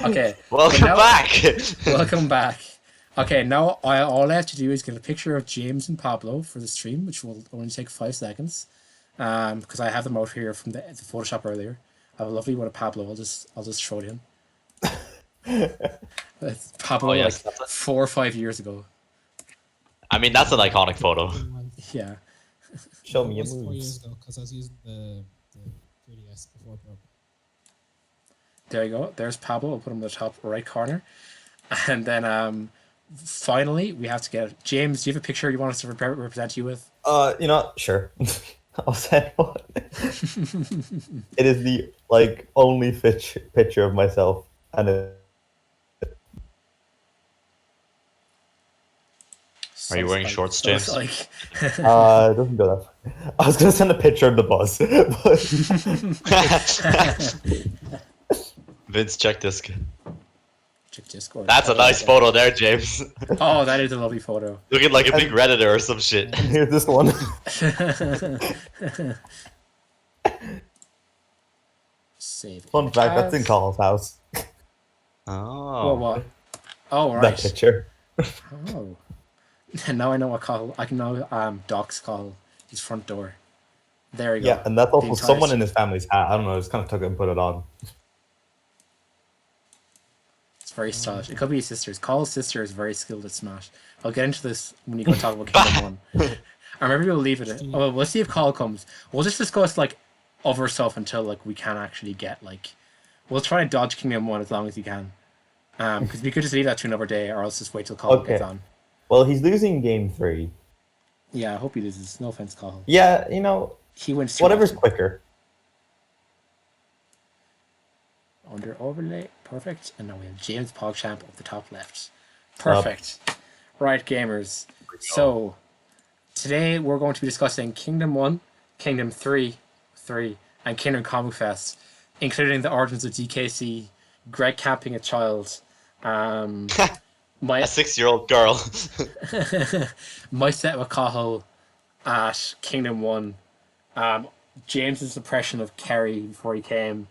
Okay. Welcome now, back. welcome back. Okay, now all I have to do is get a picture of James and Pablo for the stream, which will only take 5 seconds. Because I have them out here from the Photoshop earlier. I have a lovely one of Pablo. I'll just show it in. It's Oh Pablo like yes, 4 or 5 years ago. I mean that's an iconic photo. Yeah. Show It me your was 4 years moves. ago because I was using the 3DS before Pro. There you go. There's Pablo. I'll put him in the top right corner. And then finally we have to get James. Do you have a picture you want us to represent you with? You know what? Sure. I'll send one. It is the only picture of myself, and Are you wearing shorts, James? Like it doesn't go that far. I was gonna send a picture of the bus, but Vince, check this. check Discord. That's a nice photo there, James. Oh, that is a lovely photo. Looking like a big redditor or some shit. here's this one. Save. Fun fact: that's in Carl's house. Oh. What? Oh, That right. picture. Oh. Now I know what call. I can now Doc's call his front door. There you go. Yeah, and that's also The entire someone in street. his family's hat. I don't know. I just kind of took it and put it on. It's very stylish. It could be his sister's. Carl's sister is very skilled at Smash. I'll get into this when you go talk about Kingdom 1. Or maybe we'll leave it. Oh, we'll see if Carl comes. We'll just discuss other stuff until we can actually get we'll try and dodge Kingdom 1 as long as we can. Because we could just leave that to another day, or else just wait till Carl gets on. Well, he's losing game 3. Yeah, I hope he loses. No offense, Carl. Yeah, He wins. whatever's quicker. Under overlay, perfect. And now we have JamesPogChamp up the top left. Perfect. Right, gamers. So today we're going to be discussing Kingdom 1, Kingdom 3, and Kingdom Comic Fest, including the origins of DKC, Greg camping a child, my A 6-year-old girl. my set with Cahill at Kingdom 1, James's impression of Kerry before he came,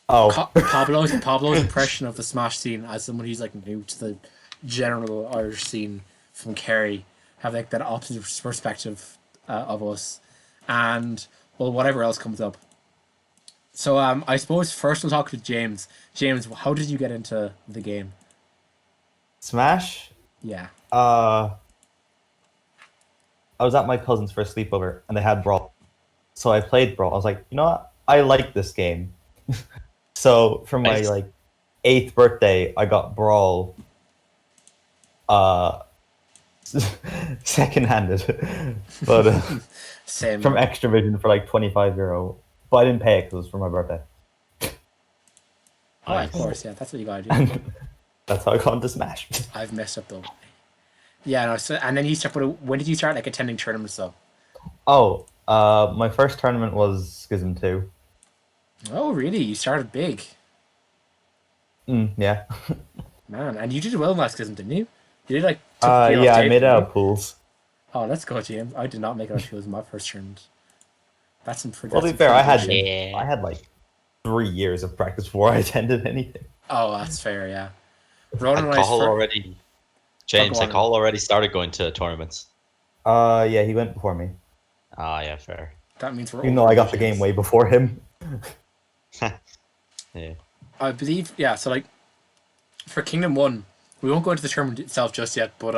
Oh, Pablo's impression of the Smash scene as someone who's new to the general Irish scene from Kerry, have that opposite perspective of us, and well, whatever else comes up. So I suppose first we'll talk to James. James, how did you get into the game? Smash. Yeah. I was at my cousin's for a sleepover, and they had Brawl. So I played Brawl. I was like, you know what? I like this game. So for my Nice. 8th birthday, I got Brawl. Second-handed, but Same. from Extravision for €25. But I didn't pay it because it was for my birthday. Oh, of course, yeah, that's what you gotta do. And that's how I got into Smash. I've messed up though. Yeah, no. So and then you start. When did you start attending tournaments though? Oh, my first tournament was Schism 2. Oh, really? You started big, Yeah. man. And you did well in last season, didn't you? You did Yeah, I made it out of pools. Oh, let's go, James. I did not make it out of pools in my first tournament. That's some pretty. Well, to that's be fair, some I had pretty good shit. Yeah. I had 3 years of practice before I attended anything. Oh, that's fair. Yeah. Ronan And and I's Cahill fir- already. James, go on. Cahill already started going to tournaments. Yeah, he went before me. Ah, yeah, fair. That means we're. Even though I got the game way before him. Yeah. I believe, yeah. So for Kingdom 1, we won't go into the tournament itself just yet. But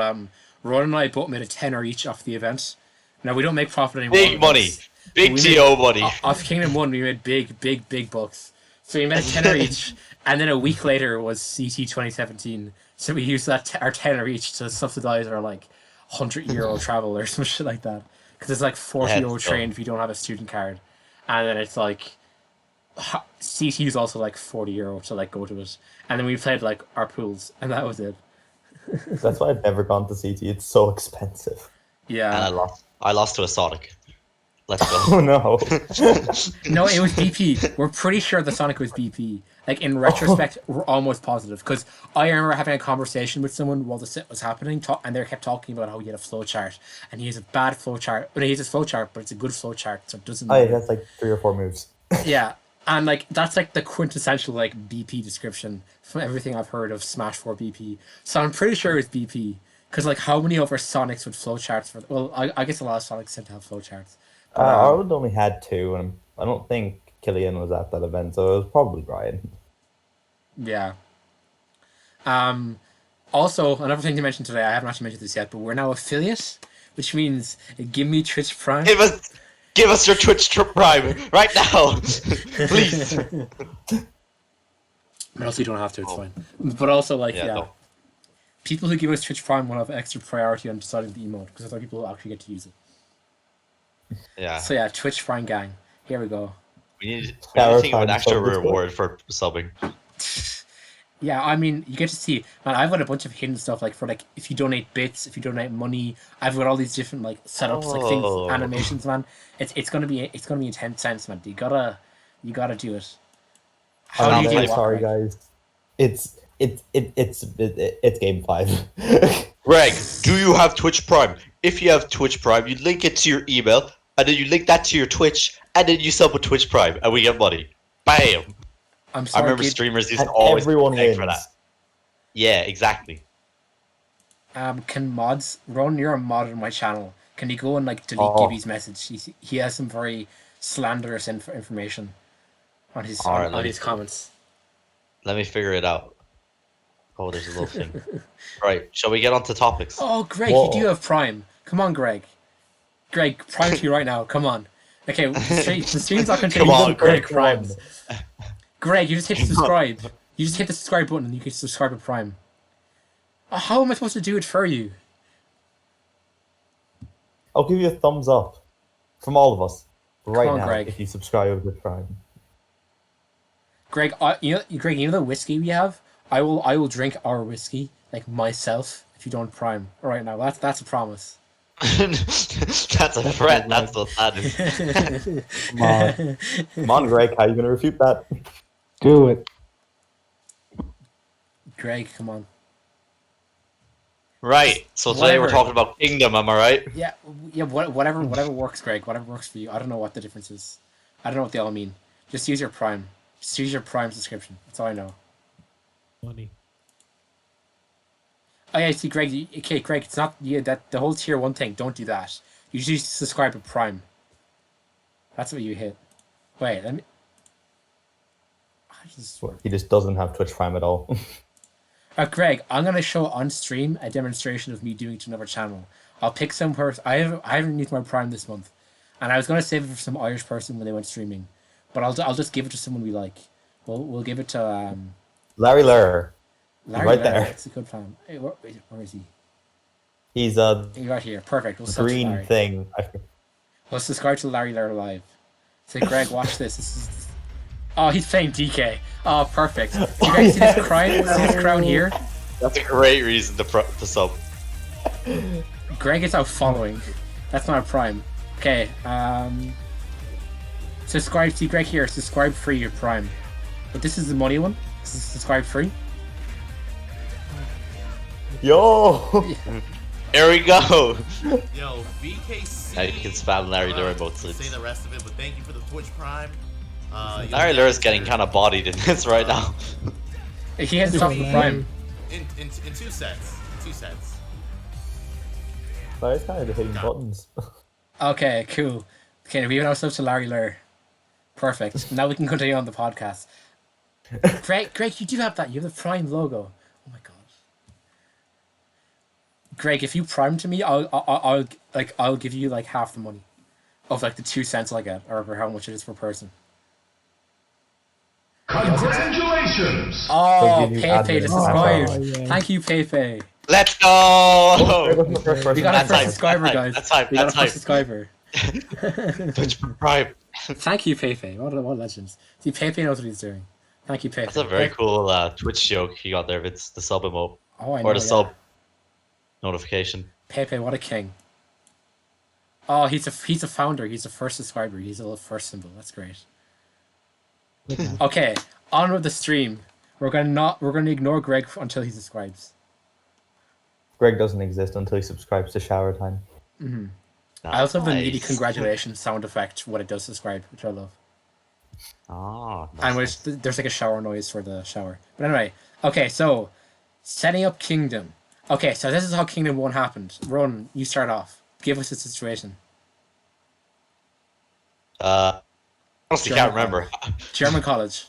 Ronan and I both made a tenner each off the event. Now we don't make profit anymore. Big money. Big We TO money. Off Kingdom 1, we made big bucks. So we made a tenner each, and then a week later was CT 2017. So we used our tenner each to subsidize our €100 travel or some shit like that. Because it's €40 That's train dumb. if you don't have a student card, and then it's CT is also €40 to go to it, and then we played our pools, and that was it. That's why I've never gone to CT. It's so expensive. And I Yeah. lost. I lost to a Sonic. Let's Oh go. no. No, it was BP. We're pretty sure the Sonic was BP. In retrospect, we're almost positive because I remember having a conversation with someone while the sit was happening, and they kept talking about how he had a flowchart, and he has a bad flowchart. Well, he has a flowchart, but it's a good flowchart, so it doesn't Oh, yeah, matter. that's 3 or 4 moves. Yeah, And like that's like the quintessential like BP description from everything I've heard of Smash 4 BP. So I'm pretty sure it's BP. Because like how many of our Sonics with flowcharts for well, I guess a lot of Sonics tend to have flowcharts. But Ireland only had 2, and I don't think Killian was at that event, so it was probably Brian. yeah. Also, another thing to mention today, I haven't actually mentioned this yet, but we're now affiliate, which means give me Twitch Prime. Give us your Twitch Prime right now, please. But also, you don't have to. It's fine. But also, like, yeah, no. people who give us Twitch Prime will have extra priority on deciding the emote because other people will actually get to use it. Yeah. So yeah, Twitch Prime gang. Here we go. We need to think of an extra reward for subbing. Yeah, I mean, you get to see, man, I've got a bunch of hidden stuff, like, for, like, if you donate bits, if you donate money, I've got all these different, like, setups, like, things, animations, man. It's gonna be intense sense, man. You gotta do it. How do you do it? Sorry, guys. It's game 5. Greg, do you have Twitch Prime? If you have Twitch Prime, you link it to your email, and then you link that to your Twitch, and then you sub with Twitch Prime, and we get money. Bam! I'm I sorry, remember Gabe, streamers used to And always everyone beg for wins. that. Yeah, exactly. can mods, Ron, you're a mod on my channel. Can you go and, like, delete Oh. Gibby's message? He has some very slanderous information on his, Alright, on his comments. Let me figure it out. Oh, there's a little thing. Right, shall we get on to topics? Oh, Greg, Whoa. you do have Prime. Come on, Greg. Greg, Prime to you right now. Come on. Okay, the stream's not going to Come on, Greg Greg, Primes. Greg, you just hit subscribe. You just hit the subscribe button and you can subscribe with Prime. How am I supposed to do it for you? I'll give you a thumbs up from all of us right on, now Greg. if you subscribe with Prime. Greg, Greg, you know the whiskey we have? I will drink our whiskey, like, myself, if you don't Prime right now. That's a promise. That's a threat, that's what that is. Come on, Greg, how are you going to refute that? Do it. Greg, come on. Right, so today we're Whatever. talking about Kingdom, am I right? Yeah, whatever works, Greg. Whatever works for you. I don't know what the difference is. I don't know what they all mean. Just use your Prime. Just use your Prime subscription. That's all I know. Money. Oh yeah, see, Greg. Okay, Greg. It's not that the whole tier 1 thing. Don't do that. You just subscribe to Prime. That's what you hit. Wait, let me. How does this work? He just doesn't have Twitch Prime at all. Greg, I'm gonna show on stream a demonstration of me doing it to another channel. I'll pick some person. I haven't used my Prime this month, and I was gonna save it for some Irish person when they went streaming, but I'll just give it to someone we like. We'll give it to Larry Lurr. Larry. Right there. That's a good plan. Hey, where is he? He's a He's right here. Perfect. We'll sub to green Larry. thing. We'll subscribe to Larry Lair Live. Say, Greg, watch this. This is. Oh, he's playing DK. Oh, perfect. You guys see this crown? See this crown here? That's a great reason to sub. Greg is out following. That's not a Prime. Okay. Subscribe. See Greg here. Subscribe free your Prime. But this is the money one. This is subscribe free. Yo! Here we go! Yo, VKC. Now you can spam Larry Lure both Say sides. the rest of it, but thank you for the Twitch Prime. Larry Lure is getting kind of bodied in this right now. He has to stop the Prime. in 2 sets. 2 sets. Larry's kind of hitting buttons. Okay, cool. Okay, we have ourselves to Larry Lair. Perfect. Now we can continue on the podcast. Greg, you do have that. You have the Prime logo. Oh my god. Greg, if you Prime to me, I'll give you like half the money of like the 2 cents I get, or how much it is per person. Congratulations! Oh, They'll give you Pepe to admin. subscribe. Oh, yeah. Thank you, Pepe. Let's go! We got our That's first hype, subscriber, that's hype, guys. that's hype, We got our that's hype. first subscriber. Twitch Prime. Thank you, Pepe. What legends. See, Pepe knows what he's doing. Thank you, Pepe. That's a very cool Twitch joke you got there, Vince. The sub emote. Oh, I know, Or the yeah. sub notification. Pepe, what a king. Oh, he's a founder. He's a first subscriber. He's a little first symbol. That's great. Okay, on with the stream. We're gonna ignore Greg until he subscribes. Greg doesn't exist until he subscribes to Shower Time. I also have the needy Nice. congratulations sound effect when it does subscribe, which I love. Oh, And there's like a shower noise for the shower. But anyway, okay, so setting up Kingdom. Okay, so this is how Kingdom 1 happened. Ron, you start off. Give us the situation. Honestly, can't remember. German college.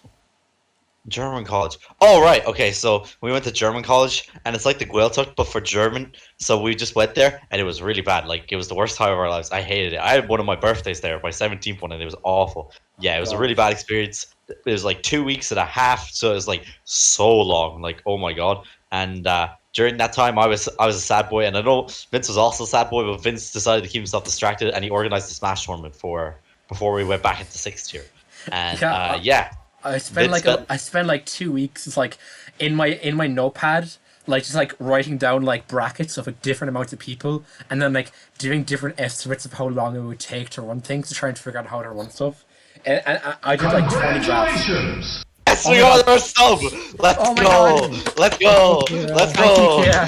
German college. Oh, right. Okay, so we went to German college, and it's like the Gaeltacht, but for German. So we just went there, and it was really bad. Like, it was the worst time of our lives. I hated it. I had one of my birthdays there, my 17th one, and it was awful. Yeah, it was a really bad experience. It was like 2 weeks and a half, so it was like so long. Like, oh my god. And during that time, I was a sad boy, and I know Vince was also a sad boy, but Vince decided to keep himself distracted, and he organized a Smash tournament before we went back into sixth tier. And yeah. I spent like 2 weeks. It's like in my notepad, like just like writing down like brackets of like different amounts of people, and then like doing different estimates of how long it would take to run things to try and figure out how to run stuff. And I did like 20 drafts. Congratulations! Yes, we got our sub. Let's Oh my go. God. Let's go. Kira. Let's Thank go. you, Kira.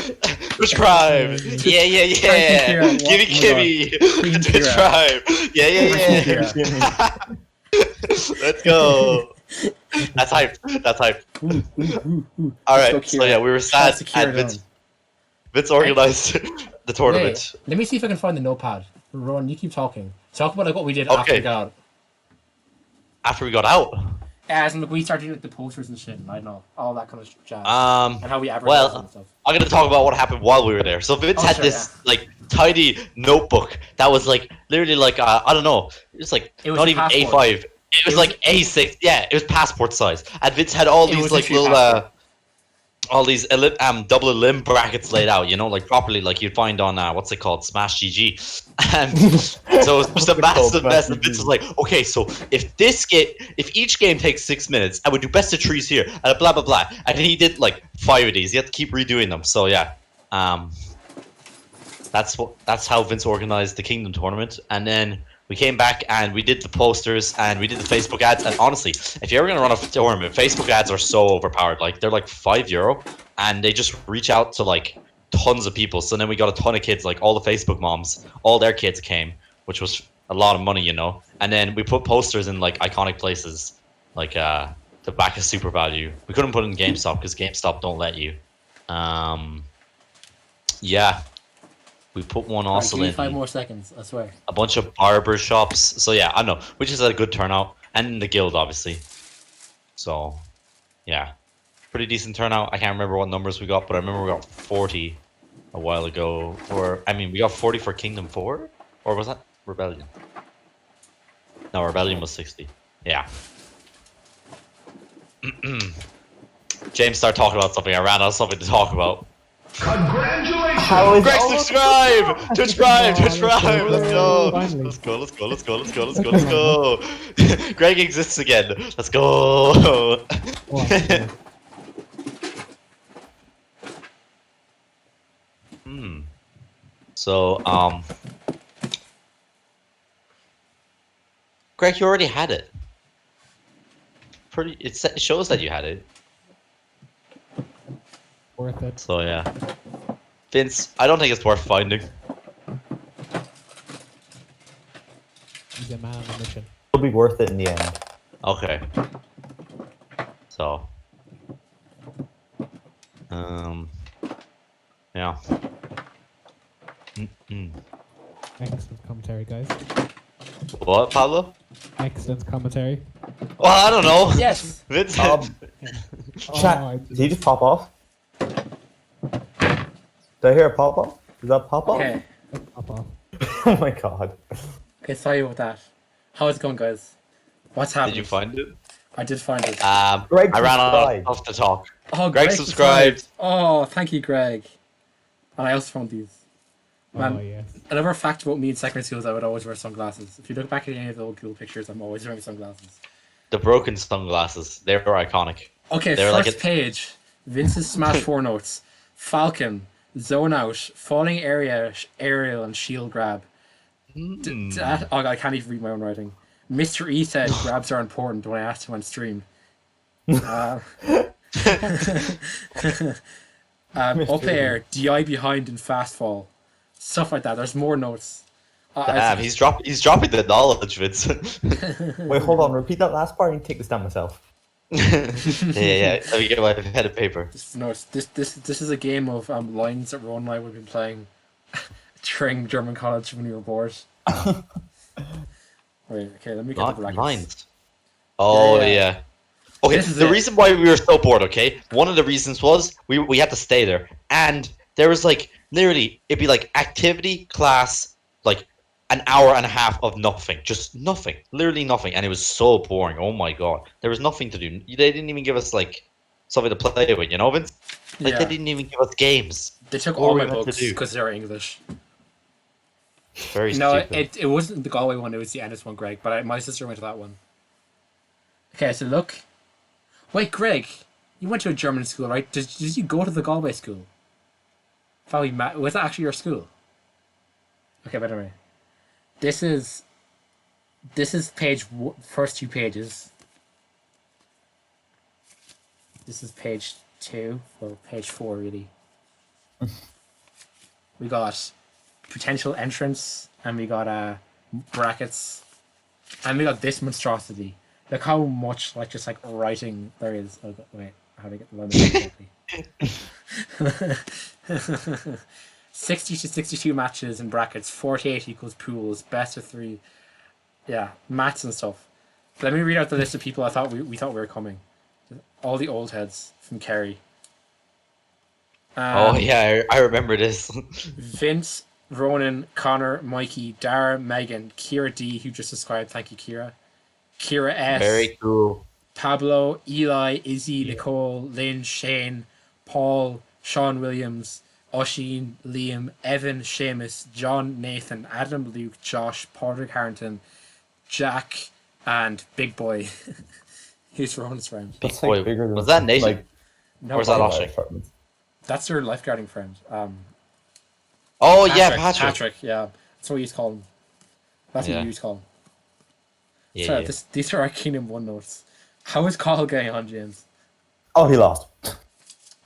Twitch Prime. Yeah, yeah, yeah. Kira. Gimme, gimme. Queen Twitch Kira. Prime. Yeah, yeah, yeah. Let's go. That's hype. That's hype. All right. So yeah, we were sad, Shout out to Kira and down. Vince organized the tournament. Wait, let me see if I can find the notepad. Ron, you keep talking. Talk about like what we did after we Okay. got out. After we got out. As in, like, we started doing like, the posters and shit, and I know all that kind of jazz, and how we advertise Well, and stuff. I'm gonna talk about what happened while we were there. So Vince Oh, had sure, this like tiny notebook that was like literally like I don't know, it was like It was not a even passport. A5. It was like A6. Yeah, it was passport size. And Vince had all It these was like literally little passport. all these double limb brackets laid out, you know, like properly, like you'd find on what's it called, Smash GG, and so it was just a massive mess. And Vince was like, okay, so if each game takes 6 minutes, I would do best of threes here, and blah blah blah, and he did like 5 of these. He had to keep redoing them. So yeah, that's how Vince organized the Kingdom tournament, and then we came back and we did the posters and we did the Facebook ads. And honestly, if you're ever gonna run a tournament, Facebook ads are so overpowered. Like they're like €5, and they just reach out to like tons of people. So then we got a ton of kids, like all the Facebook moms, all their kids came, which was a lot of money, you know. And then we put posters in like iconic places, like the back of Super Value. We couldn't put it in GameStop because GameStop don't let you. Yeah. We put one also Give me in 5 more seconds, I swear. a bunch of barber shops. So yeah, I know, which is a good turnout, and the guild obviously. So yeah, pretty decent turnout. I can't remember what numbers we got, but I remember we got 40 a while ago. We got 40 for Kingdom 4, or was that Rebellion? No, Rebellion was 60. Yeah. James started talking about something. I ran out of something to talk about. Congratulations! How is Greg, all of subscribe! Twitch Prime! Twitch Prime! Let's go! Finally. Let's go, let's go, let's go, let's go, let's go, let's go! Greg exists again. Let's go! Oh, So, Greg, you already had it. It shows that you had it. worth it. So yeah. Vince, I don't think it's worth finding. He's a man on a mission. It'll be worth it in the end. Okay. So. Yeah. Excellent commentary, guys. What, Pablo? Excellent commentary. Well, I don't know. Yes! Vince. Chat, did he just pop off? Did I hear a pop off? Is that pop off? Okay. Up off. Oh my god. Okay, sorry about that. How's it going, guys? What's happening? Did you find it? I did find it. Greg I ran out subscribed. of stuff to talk. Oh, Greg subscribed. Oh, thank you, Greg. And I also found these. Man, Oh, yes. another fact about me in secondary school is I would always wear sunglasses. If you look back at any of the old cool pictures, I'm always wearing sunglasses. The broken sunglasses. They were iconic. Okay, They're first like page. Vince's Smash 4 notes. Falcon, Zone Out, Falling Area, Aerial, and Shield Grab. Oh, I can't even read my own writing. Mr. E said grabs are important when I asked him on stream. Up air, DI behind, and fast fall. Stuff like that. There's more notes. Damn, he's dropping the knowledge, Vince. Wait, hold on. Repeat that last part and take this down myself. yeah. Let me get my pen and paper. This is a game of lines that Ron and I would have been playing during German college when we were bored. Wait, okay, let me get the brackets. Lines. Oh, Yeah. yeah. Okay, This is the it. reason why we were so bored, okay? One of the reasons was we had to stay there. And there was like, literally, it'd be like activity, class, like an hour and a half of nothing. Just nothing. Literally nothing. And it was so boring. Oh my god. There was nothing to do. They didn't even give us like something to play with, you know, Vince? Like, Yeah. they didn't even give us games. They took What all were my we meant to books do? because they were English. Very No, stupid. it wasn't the Galway one, it was the Ennis one, Greg, but my sister went to that one. Okay, so look. Wait, Greg, you went to a German school, right? Did you go to the Galway school? Was that actually your school? Okay, but anyway. This is first two pages. This is page 2, or page 4 really. We got potential entrance, and we got brackets, and we got this monstrosity. Look how much just writing there is. Oh, wait, how do I get the line correctly? 60 to 62 matches in brackets. 48 equals pools. Best of 3. Yeah, maths and stuff. Let me read out the list of people I thought we thought we were coming. All the old heads from Kerry. Oh yeah, I remember this. Vince, Ronan, Connor, Mikey, Dara, Megan, Kira D, who just described. Thank you, Kira. Kira S. Very cool. Pablo, Eli, Izzy, Nicole, Lynn, Shane, Paul, Sean Williams, Oshin, Liam, Evan, Seamus, John, Nathan, Adam, Luke, Josh, Patrick Harrington, Jack, and Big Boy. He's Ron's friend. That's Boy, bigger than was that Nathan? Like, No, Or was that Patrick. Oshin? That's their lifeguarding friend. Oh yeah, Patrick. Yeah. That's what he's called him. That's what Yeah. you used to call him. Yeah, So yeah. these are our Kingdom 1 notes. How is Carl getting on, James? Oh, he lost.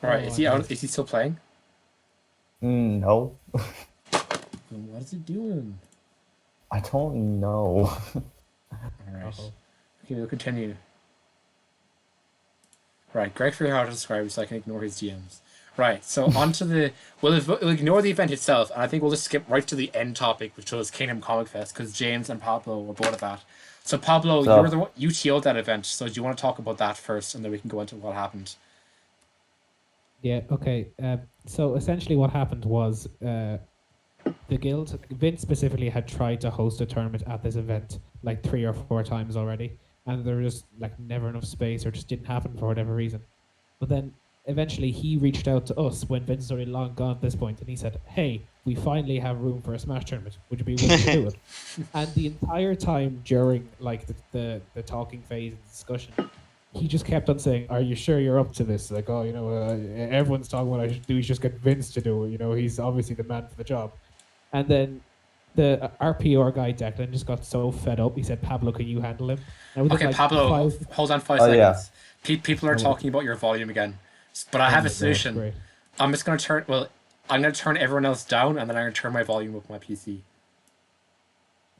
Alright, is he out? Is he still playing? No, And what is he doing? I don't know. Alright. Uh-oh. Okay, we'll continue. Right, Greg figured out how to describe it so I can ignore his DMs. Right, so on to the... We'll ignore the event itself, and I think we'll just skip right to the end topic, which was Kingdom Comic Fest, because James and Pablo were both at that. So Pablo, So- you were the one, you TO'd that event, so do you want to talk about that first, and then we can go into what happened? Yeah, okay. So essentially what happened was the guild, Vince specifically, had tried to host a tournament at this event like 3 or 4 times already, and there was just never enough space, or just didn't happen for whatever reason. But then eventually he reached out to us when Vince was already long gone at this point, and he said, "Hey, we finally have room for a Smash tournament. Would you be willing to do it?" And the entire time during the talking phase and discussion, he just kept on saying, "Are you sure you're up to this?" Like, "Oh, everyone's talking what I should do. You should just get Vince to do it. He's obviously the man for the job." And then the RPR guy Declan just got so fed up. He said, "Pablo, can you handle him?" And within, Okay, Pablo, hold on 5 Oh, seconds. yeah. People are talking about your volume again. But I have a solution. Great. I'm just going to I'm going to turn everyone else down, and then I'm going to turn my volume up on my PC.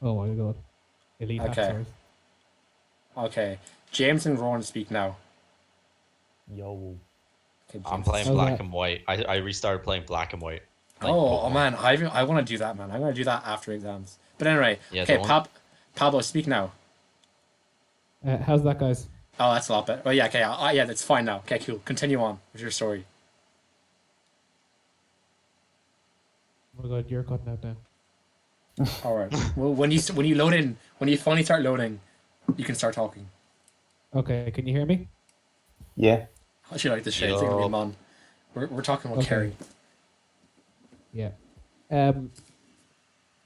Oh my god. Elite Okay. hackers. Okay. James and Rowan speak now. Yo. Okay, I'm James. playing Oh, black that- and white. I restarted playing black and white. Like Oh Pokemon. man, I want to do that, man. I'm going to do that after exams. But anyway, Yeah, okay, go on. Pablo, speak now. How's that, guys? Oh, that's a lot better. Oh, yeah, okay. Yeah, that's fine now. Okay, cool. Continue on with your story. Oh my god, you're cutting out now. All right. Well, when you finally start loading, you can start talking. Okay, can you hear me? Yeah. I actually like this shit. It's gonna be Yo. man. We're talking about Okay. Kerry. Yeah.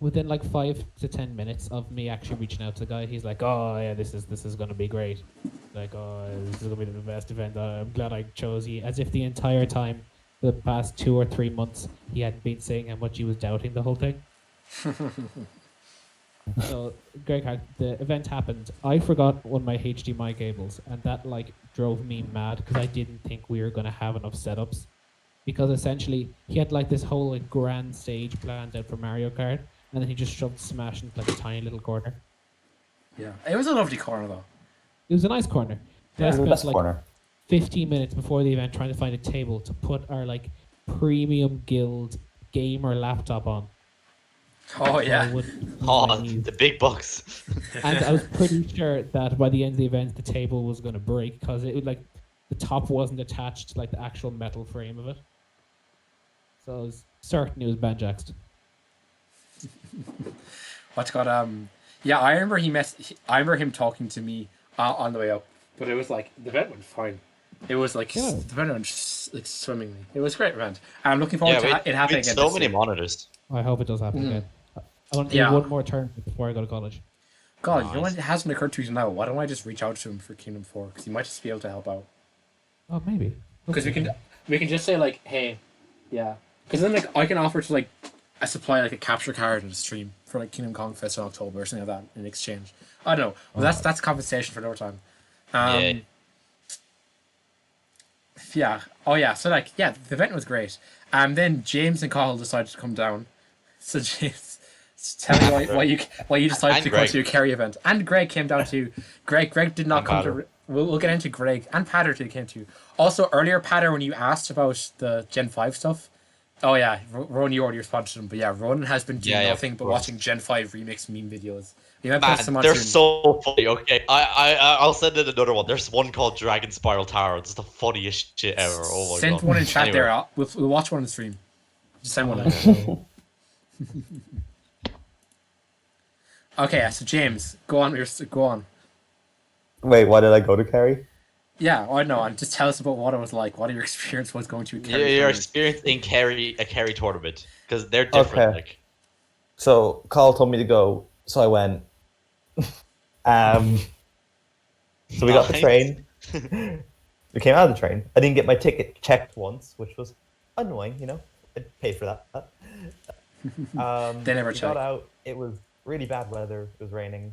Within 5 to 10 minutes of me actually reaching out to the guy, he's like, "Oh yeah, this is gonna be great. Like, oh, this is gonna be the best event. I'm glad I chose you." As if the entire time, the past 2 or 3 months, he hadn't been saying how much he was doubting the whole thing. So, Greg, the event happened. I forgot one of my HDMI cables, and that drove me mad because I didn't think we were gonna have enough setups. Because essentially, he had this whole grand stage planned out for Mario Kart, and then he just shoved Smash into like a tiny little corner. Yeah, it was a lovely corner though. It was a nice corner. But I It was the spent best like corner. 15 minutes before the event trying to find a table to put our like premium guild gamer laptop on. Oh So yeah. I wouldn't use my Oh, knees. the big bucks. And I was pretty sure that by the end of the event the table was going to break because it would like the top wasn't attached to like the actual metal frame of it. So I was certain it was banjaxed. What's got Yeah, I remember I remember him talking to me on the way up, but it was like the event went fine. It was like Yeah. the event went like swimmingly. It was a great event. I'm looking forward Yeah, to we it we happening had again. so this many year. monitors. I hope it does happen again. I want to do Yeah. one more tournament before I go to college. God, you know what? Nice. It hasn't occurred to me now. Why don't I just reach out to him for Kingdom 4? Because he might just be able to help out. Oh, maybe. Because we can just say like, hey, yeah. Because then like I can offer to like I supply like a capture card and a stream for like Kingdom Kong Fest in October or something like that in exchange. I don't know. Well, that's compensation for another time. Yeah. Yeah. Oh yeah. So like yeah, the event was great. Then James and Carl decided to come down. So James, tell me why you decided And to go Greg. to a Kerry event. And Greg came down too. Greg did not And come Patter. to. We'll get into Greg and Patter too came too. Also earlier, Patter, when you asked about the Gen 5 stuff. Oh yeah, Ronan, you already responded to them. But yeah, Ronan has been doing Yeah, nothing of but course. watching Gen 5 remix meme videos. We might Man, post them on they're soon. so funny. Okay, I'll send in another one. There's one called Dragon Spiral Tower. It's the funniest shit ever. Oh my Send god. one in chat Anyway. there. We'll watch one on the stream. Just send one in. Okay, so James, go on. Go on. Wait, why did I go to Kerry? Yeah, I know. And just tell us about what it was like. What your experience was going to a Your, Kerry your tournament. experience in a Kerry tournament because they're different. Okay. Like, So Carl told me to go, so I went. So we got the Nice. train. We came out of the train. I didn't get my ticket checked once, which was annoying. You know, I paid for that. They never we check. got out. It was really bad weather. It was raining.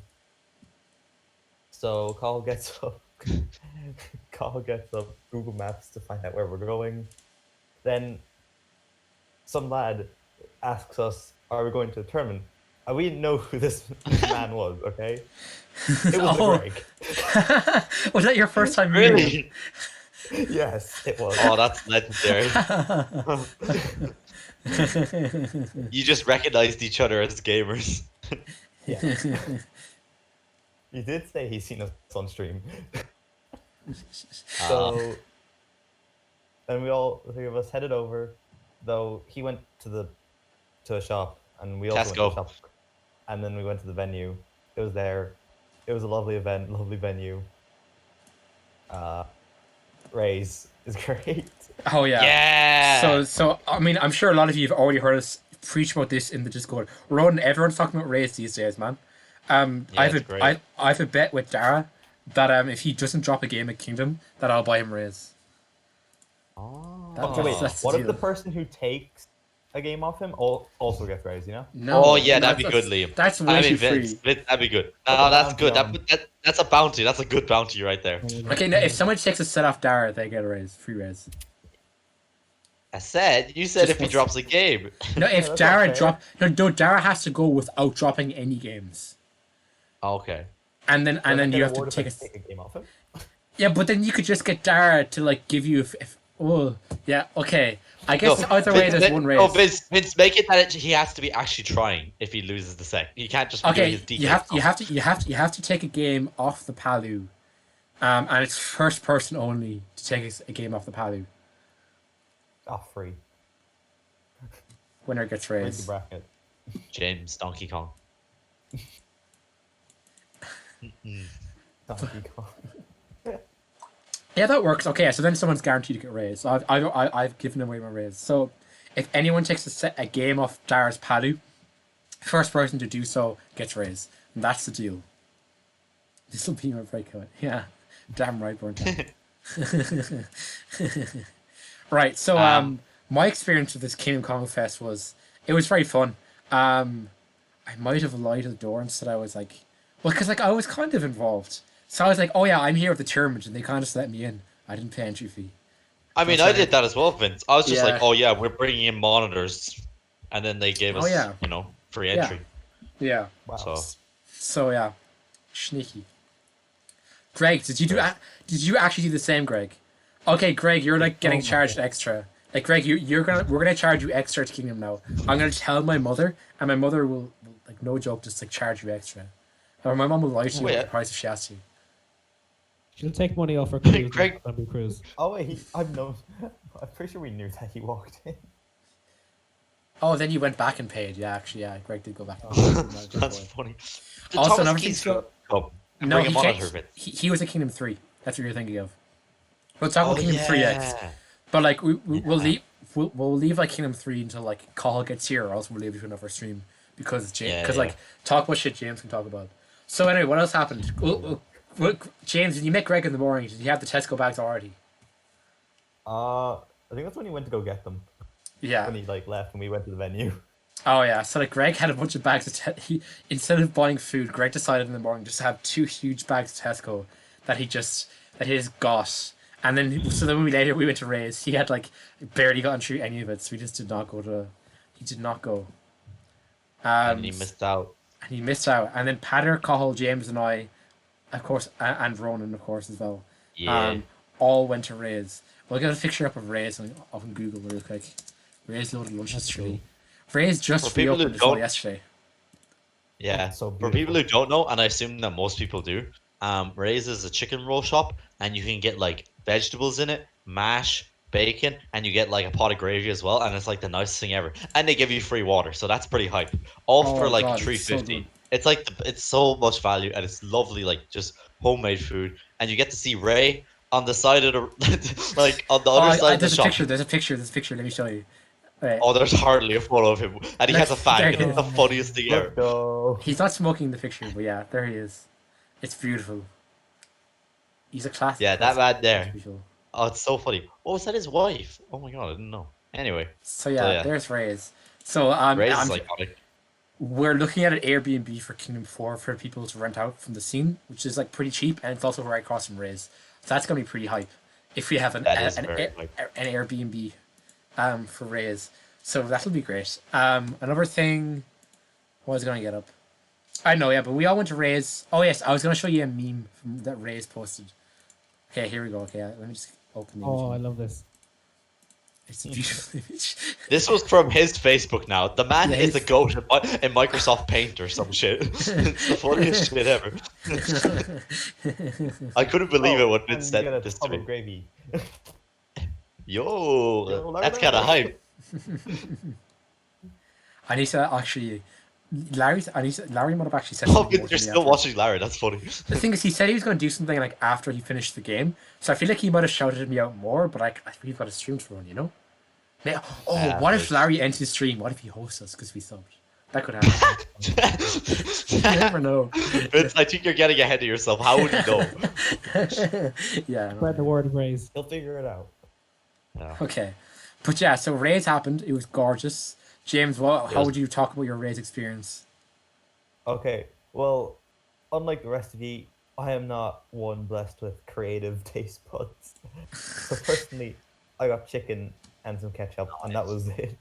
So Carl gets up. Carl gets up Google Maps to find out where we're going. Then some lad asks us, "Are we going to the tournament?" And we didn't know who this man was. Okay, it was Oh. Greg. Was that your first time meeting him? really? Yes, it was. Oh, that's legendary. You just recognized each other as gamers. He did say he's seen us on stream. Ah. So then the three of us headed over. Though he went to a shop, and we also went to Tesco. the shop. And then we went to the venue. It was there. It was a lovely event, lovely venue. Raise is great. Oh yeah. Yeah. So I mean, I'm sure a lot of you have already heard us preach about this in the Discord. Ronan, everyone's talking about Raze these days, man. Yeah, I it's great. have a bet with Dara that if he doesn't drop a game at Kingdom, that I'll buy him Raze. Oh. Okay, wait. That's What the if the deal. person who takes a game off him also gets raised? You know? No. Oh yeah, that'd be good, Liam. That's way I mean, too free. Vince, that'd be good. Put No, the that's bounty good. on. That's a bounty. That's a good bounty right there. Okay, now if someone takes a set off Dara, they get a raise, free raise. I said. You said Just if he once. drops a game. No, if that's Dara not fair. no, Dara has to go without dropping any games, Okay. and then Then you get have to awarded take if a. I take a game off him. Yeah, but then you could just get Dara to like give you if oh yeah okay. I guess either way there's one raise. No, Vince, make it that he has to be actually trying if he loses the set. He can't just be doing Okay, his DK. you have to take a game off the Palu, and it's first person only to take a game off the Palu. Oh, free. Winner gets Free the raised. bracket. James Donkey Kong. Donkey Kong. Yeah, that works. Okay, so then someone's guaranteed to get raised. So I've given away my raise. So if anyone takes a game off Dara's Palu, first person to do so gets raised, and that's the deal. This will be my breakout. Yeah, damn right, burnt out. Right. So my experience with this Kingdom Kong Fest was very fun. I might have lied at the door and said I was like, well, because like I was kind of involved. So I was like, oh yeah, I'm here with the tournament, and they kind of just let me in. I didn't pay entry fee. I mean, That's I right. did that as well, Vince. I was just Yeah. like, oh yeah, we're bringing in monitors, and then they gave us, Oh, yeah. you know, free Yeah. entry. Yeah. Wow. So yeah, sneaky. Greg, did you Right. did you actually do the same, Greg? Okay, Greg, you're like getting Oh my charged God. extra. Like Greg, we're gonna charge you extra to Kingdom now. I'm gonna tell my mother, and my mother will like no joke, just like charge you extra. Or my mom will lie to you Wait. about the price if she has to. She'll take money off her cruise. Greg- On cruise. Oh wait, I'm pretty sure we knew that he walked in. Oh, then you went back and paid. Yeah, actually, yeah. Greg did go back and pay. That's funny. Did Also, Thomas another Keys thing- come and No, bring he, him on came, at her bit? he was at Kingdom 3. That's what you're thinking of. We'll talk about Oh Kingdom 3 next. yeah. But like we'll Yeah. leave we'll leave like Kingdom 3 until like Call gets here, or else we'll leave it to another stream because Yeah, like talk about shit James can talk about. So anyway, what else happened? James, did you met Greg in the morning? Did you have the Tesco bags already? I think that's when he went to go get them. Yeah. When he like left and we went to the venue. Oh yeah. So like Greg had a bunch of bags of he instead of buying food, Greg decided in the morning just to have 2 huge bags of Tesco that he just got. And then so then we went to Ray's. He had like barely gotten through any of it, so he just did not go to. He did not go. And he missed out. And he missed out. And then Patter, Cahill, James, and I, of course, and Ronan, of course, as well. Yeah. All went to Ray's. We'll get a picture up of Ray's on Google real quick. Ray's loaded lunch history. Ray's just For people who reopened as well don't- yesterday. Yeah. So For people who don't know, and I assume that most people do, Ray's is a chicken roll shop, and you can get like vegetables in it, mash, bacon, and you get like a pot of gravy as well, and it's like the nicest thing ever. And they give you free water, so that's pretty hype. All Oh for like God, it's so $3.50. good. It's like it's so much value, and it's lovely, like just homemade food, and you get to see Ray on the side of the like on the other side of the There's a shop. picture. There's a picture. Let me show you. Right. Oh, there's hardly a photo of him, and he has a There fag. he It's the funniest thing Let's ever. go. He's not smoking in the picture, but yeah, there he is. It's beautiful. He's a classic. Yeah, that man there. It's beautiful. Oh, it's so funny. Oh, was that his wife? Oh my god, I didn't know. Anyway, So yeah, yeah. there's Ray's. So Ray's is iconic. we're looking at an Airbnb for Kingdom 4 for people to rent out from the scene, which is like pretty cheap, and it's also right across from Ray's. So that's gonna be pretty hype if we have an That is very hype. Airbnb for Ray's. So that'll be great. Another thing, what was I gonna get up? I know, yeah, but we all went to Ray's. Oh yes, I was gonna show you a meme from that Ray's posted. Okay, here we go. Okay, let me just open the image. Oh, I love this. It's a beautiful image. This was from his Facebook now. The man Yeah, is a his- goat in Microsoft Paint or some shit. It's the funniest shit ever. I couldn't believe it when and Vince you get said a this to tub of me. gravy. Yo, Larry. that's kind of hype. I need to actually, Larry might have actually said Oh, something more you're to me still after. watching Larry. That's funny. The thing is, he said he was going to do something like after he finished the game, so I feel like he might have shouted me out more. But I we've got a stream to run, you know. Now, what if but- Larry ends his stream? What if he hosts us because we subbed? That could happen. You never know. Vince, I think you're getting ahead of yourself. How would you know? Yeah. I know. Spread the word of Ray's. He'll figure it out. No. Okay, but yeah, so Ray's happened. It was gorgeous. James, how would you talk about your Ray's experience? Okay, well, unlike the rest of you, I am not one blessed with creative taste buds. So personally, I got chicken and some ketchup, and that was it.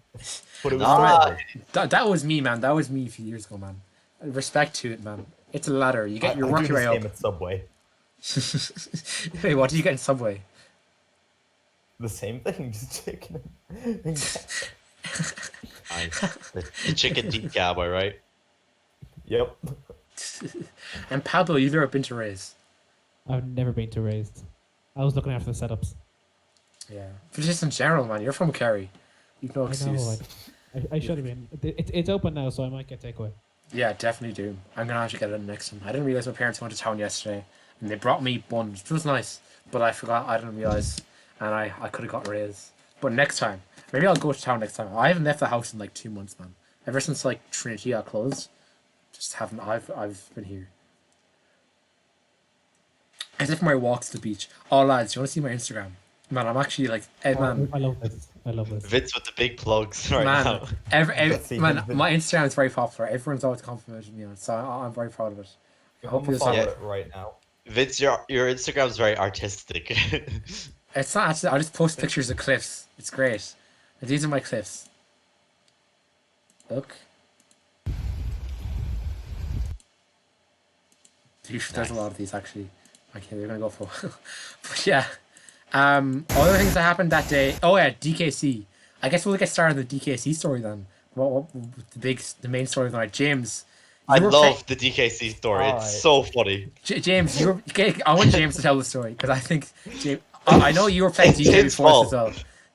But it was Nice. still good. That was me, man. That was me a few years ago, man. Respect to it, man. It's a ladder. You get you're I do working the your way same up. at Subway. Wait, what did you get in Subway? The same thing, just chicken. and ketchup. Nice. The chicken tikka, am I right? Yep. And Pablo, you've never been to Ray's. I've never been to Ray's. I was looking after the setups. Yeah. But just in general, man, you're from Kerry. You've no I excuse. know. I should have been. It's open now, so I might get takeaway. Yeah, definitely do. I'm gonna have to get it next time. I didn't realize my parents went to town yesterday, and they brought me buns, which was nice. But I forgot. I didn't realize, and I could have got Ray's. But next time, maybe I'll go to town next time. I haven't left the house in like 2 months, man. Ever since like Trinity got closed, just haven't. I've been here. As if my walks to the beach. Oh lads, you want to see my Instagram? Man, I'm actually like, man. I love this. I love this. Vince with the big plugs right Man, now. Let's see, man, Vince. my Instagram is very popular. Everyone's always complimented me on it, so I'm very proud of it. I hope I'm gonna you follow Yeah. it right now. Vince, your Instagram's very artistic. It's not actually. I just post pictures of cliffs. It's great. And these are my cliffs. Look. There's a lot of these actually. Okay, we're gonna go for. But yeah, other things that happened that day. Oh yeah, DKC. I guess we'll get started with the DKC story then. What the main story of the night? James, I you were love the DKC story. It's Alright. so funny. James, you were. Okay, I want James to tell the story because I think James. I know you were playing It's DK his before fault. this as well.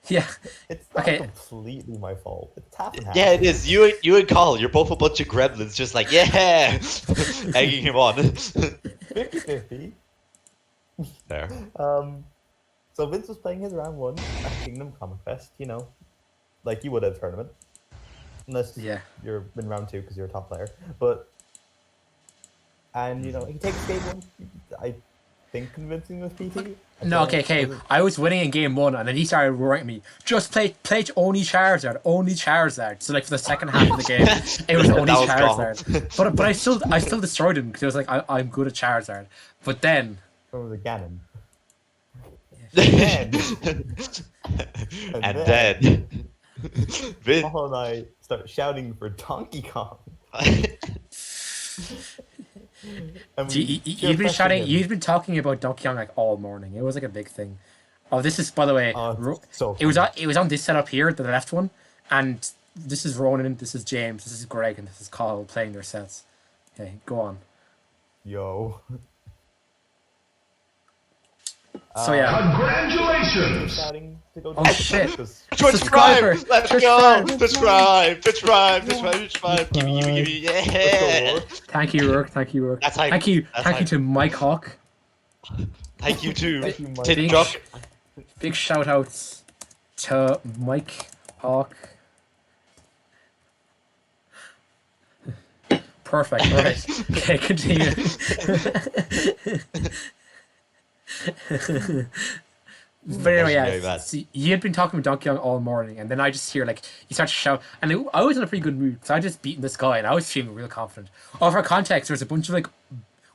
Yeah. It's not Okay. completely my fault. It's half and half. Yeah, it is. You and Carl, you're both a bunch of gremlins, just like yeah, egging him on. 50-50. There. So Vince was playing his round 1 at Kingdom Comic Fest, you know, like you would at a tournament. Unless you're in round 2 because you're a top player. And you know, he takes game 1, I think convincing with PT. No, okay. I was winning in game 1, and then he started roaring at me. Just play only Charizard. So like for the second half of the game, it was only That was Charizard. But I still destroyed him because I was like, I'm good at Charizard. But then, From the Ganon. And then Vin, Paul and I start shouting for Donkey Kong. And you've been shouting. You've been talking about Donkey Kong like all morning. It was like a big thing. Oh, this is, by the way, so it was on this setup here, the left one, and this is Ronan, this is James, this is Greg, and this is Carl playing their sets. Okay, go on. Yo. So yeah. Congratulations! Shouting to go Oh shit! Twitch Prime, Subscriber! let's Twitch go! Prime! Twitch Prime, give me, yeah! Thank you, Rourke. Thank you, Rourke. That's hype. Thank you That's hype. to Mike Hawk. Thank you too, Thank you, Mike. Tin Duck. Big shout outs to Mike Hawk. Perfect. Right. Okay, continue. But anyway, Very yeah. bad. See, you had been talking with Donkey Kong all morning, and then I just hear like you start to shout, and I was in a pretty good mood because I just beaten this guy, and I was feeling real confident. Oh, for context, there's a bunch of like,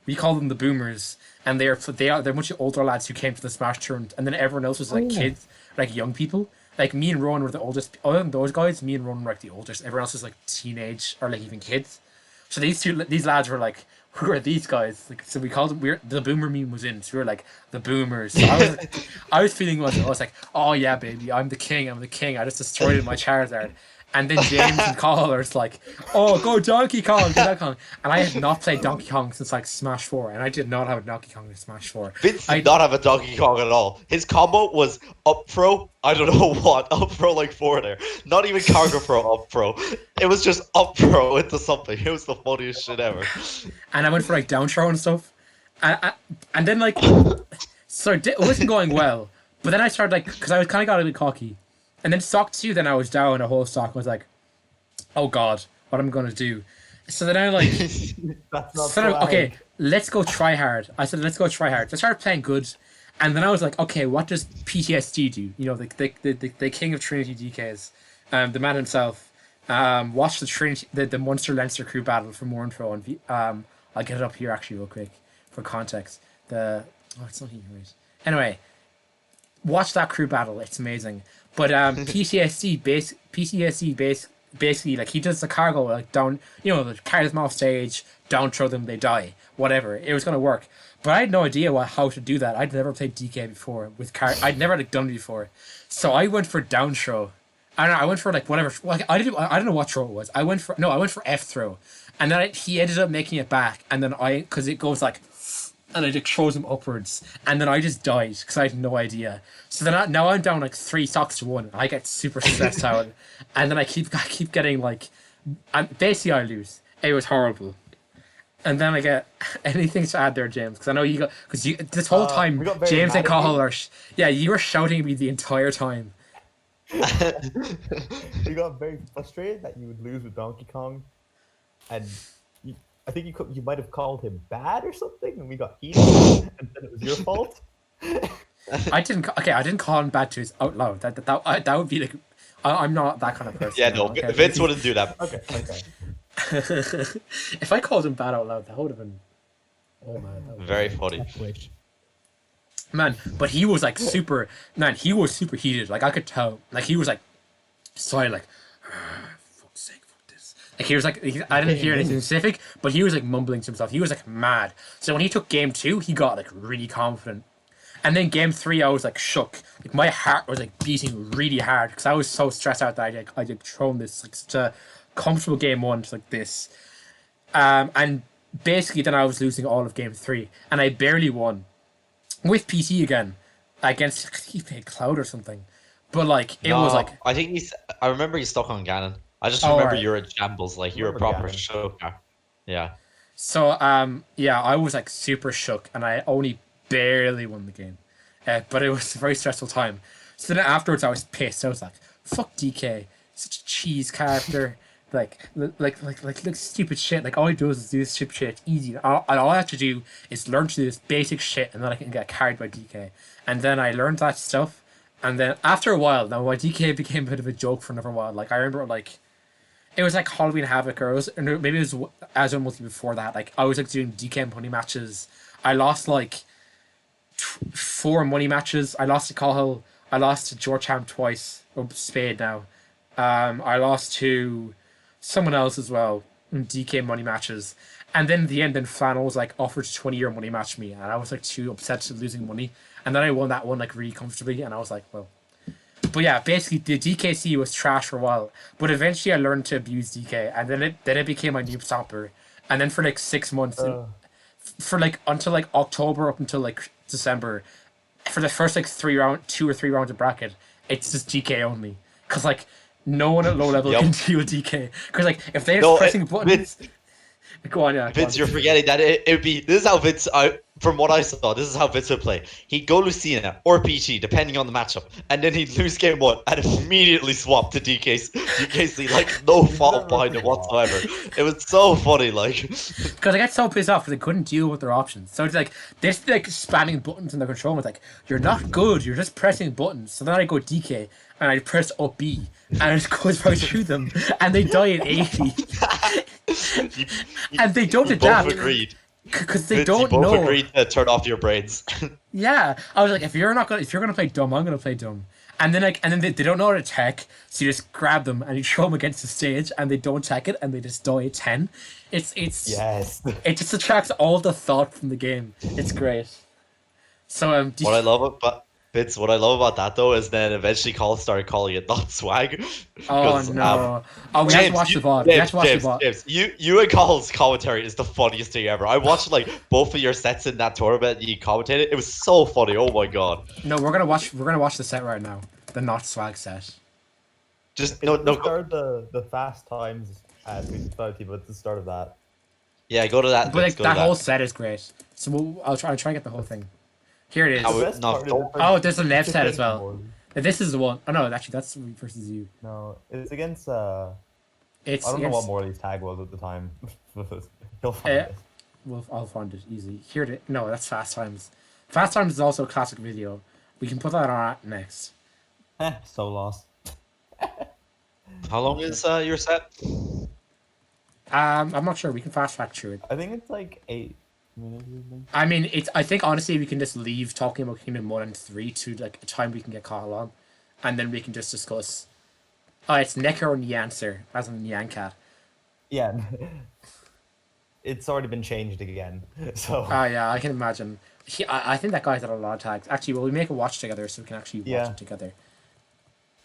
we call them the boomers, and they're a bunch of older lads who came to the Smash tournament, and then everyone else was like kids, like young people. Like me and Rowan were the oldest. Other than those guys, me and Rowan were like the oldest. Everyone else was like teenage or like even kids. So these lads were like, who are these guys? Like, so we called them. The boomer meme was in, so we were like the boomers. So I was feeling like, I was like, oh yeah, baby, I'm the king. I just destroyed my Charizard. And then James and Carl are just like, oh, go Donkey Kong, And I had not played Donkey Kong since like Smash 4, and I did not have a Donkey Kong in Smash 4. Vince did not have a Donkey Kong at all. His combo was up throw, I don't know what, up throw like 4 there. Not even cargo throw, up throw. It was just up throw into something. It was the funniest shit ever. And I went for like down throw and stuff. And then like, so it wasn't going well. But then I started like, because I was kind of got a bit cocky. And then stock 2, then I was down a whole stock. I was like, oh god, what am I going to do? So then I like, okay, let's go try hard. I said, let's go try hard. So I started playing good. And then I was like, okay, what does PTSD do? You know, the king of Trinity DKs, the man himself. Watch the Monster Leinster crew battle for more info. And I'll get it up here actually real quick for context. It's not here, right? Anyway, watch that crew battle. It's amazing. But PTSD basically like he does the cargo like down, you know, carry them off stage, down throw them, they die, whatever. It was gonna work, but I had no idea how to do that. I'd never played DK before with I'd never like done it before, so I went for down throw. I went for like whatever. Like I don't know what throw it was. I went for F throw, and then he ended up making it back, and then because it goes like. And I just throws him upwards, and then I just died because I had no idea. So then now I'm down like 3 stocks to 1. And I get super stressed out, and then I keep getting like, and basically I lose. It was horrible. And then I get anything to add there, James, because I know you got this whole time James and Cahill are you were shouting at me the entire time. We got very frustrated that you would lose with Donkey Kong, and. I think you might have called him bad or something, and we got heated, and then it was your fault. I didn't call him bad to his out loud. That would be like, I'm not that kind of person. Yeah, no, okay? Vince wouldn't do that. Okay. If I called him bad out loud, that would have been, oh man, Very funny. Man, but he was like super. Man, he was super heated. Like I could tell. Like he was like, sorry, like. Fuck's sake, fuck this. Like, he was like, I didn't hear anything specific, but he was like mumbling to himself. He was like mad. So when he took game 2, he got like really confident. And then game 3, I was like shook. Like my heart was like beating really hard because I was so stressed out that I like thrown this like such a comfortable game 1 to like this. And basically then I was losing all of game 3, and I barely won with PT again against, I think he played Cloud or something. But like it was like, I think I remember he's stuck on Ganon. I just Oh, remember right. you're in shambles, like you're a Remember proper Ganon. shoker. Yeah. so yeah, I was like super shook, and I only barely won the game. But it was a very stressful time. So then afterwards I was pissed. I was like, fuck DK, such a cheese character. Like stupid shit. Like all he does is do this stupid shit. It's easy. All I have to do is learn to do this basic shit, and then I can get carried by DK. And then I learned that stuff. And then after a while, now my DK became a bit of a joke for another while. Like I remember, like it was like Halloween Havoc, or maybe it was Azure Multi before that. Like I was like doing DK money matches. I lost like 4 money matches. I lost to Cahill. I lost to JamesPogChamp twice. Or Spade now. I lost to someone else as well in DK money matches. And then in the end, then Flannel was like offered to 20-year money match me, and I was like too upset to losing money. And then I won that one like really comfortably, and I was like, well. But yeah, basically the DKC was trash for a while, but eventually I learned to abuse DK, and then it became my noob stomper. And then for like 6 months, for like until like October up until like December, for the first like 2 or 3 rounds of bracket, it's just DK only, cause like no one at low level Yup. can deal with DK. Cause like if they're pressing buttons, go on, yeah. Vince, you're forgetting that it would be. This is how Vince. From what I saw, this is how Vince would play. He'd go Lucina or PT, depending on the matchup, and then he'd lose game 1 and immediately swap to DKC, like no fault behind it whatsoever. It was so funny, like. Because I got so pissed off because I couldn't deal with their options. So it's like this like spamming buttons in the control was like, you're not good, you're just pressing buttons. So then I go DK and I press up B and it goes right through them and they die at 80. And they don't adapt. Both agreed. Because they Vince, don't you both know. agreed to turn off your brains. Yeah, I was like, if you're gonna play dumb, I'm gonna play dumb. And then they don't know how to tech, so you just grab them and you throw them against the stage, and they don't tech it, and they just die at 10. It's Yes. It just attracts all the thought from the game. It's great. So What I love about Vince, what I love about that though is then eventually Call started calling it not swag. oh 'Cause, no! We have to watch the VOD. We have to watch the VOD. James, you and Cole's commentary is the funniest thing ever. I watched like both of your sets in that tournament. You commentated. It was so funny. Oh my god! No, we're gonna watch the set right now. The not swag set. Just No, no. start the fast times at 350, but at the start of that. Yeah, go to that. But Vince, like go to that whole set is great. So I'll try and get the whole thing. Here it is. No, The best no, part is don't- the Oh, there's a left it's set as against well. Morgan. This is the one. Oh no, actually that's versus you. No, it's against It's I don't know against, what Morley's tag was at the time. You'll find it. Well, I'll find it easily. Here it is. No, that's Fast Times. Fast Times is also a classic video. We can put that on next. So lost. How long is your set? I'm not sure. We can fast track through it. I think it's like 8 minutes. I think. I mean, I think honestly we can just leave talking about Kingdom 1 and 3 to like a time we can get caught along, and then we can just discuss. Oh, it's Necker and Yancer, as in Yankat. Yeah. It's already been changed again. So Oh yeah, I can imagine. I think that guy's had a lot of tags. Actually, will we make a watch together so we can actually watch Yeah. it together?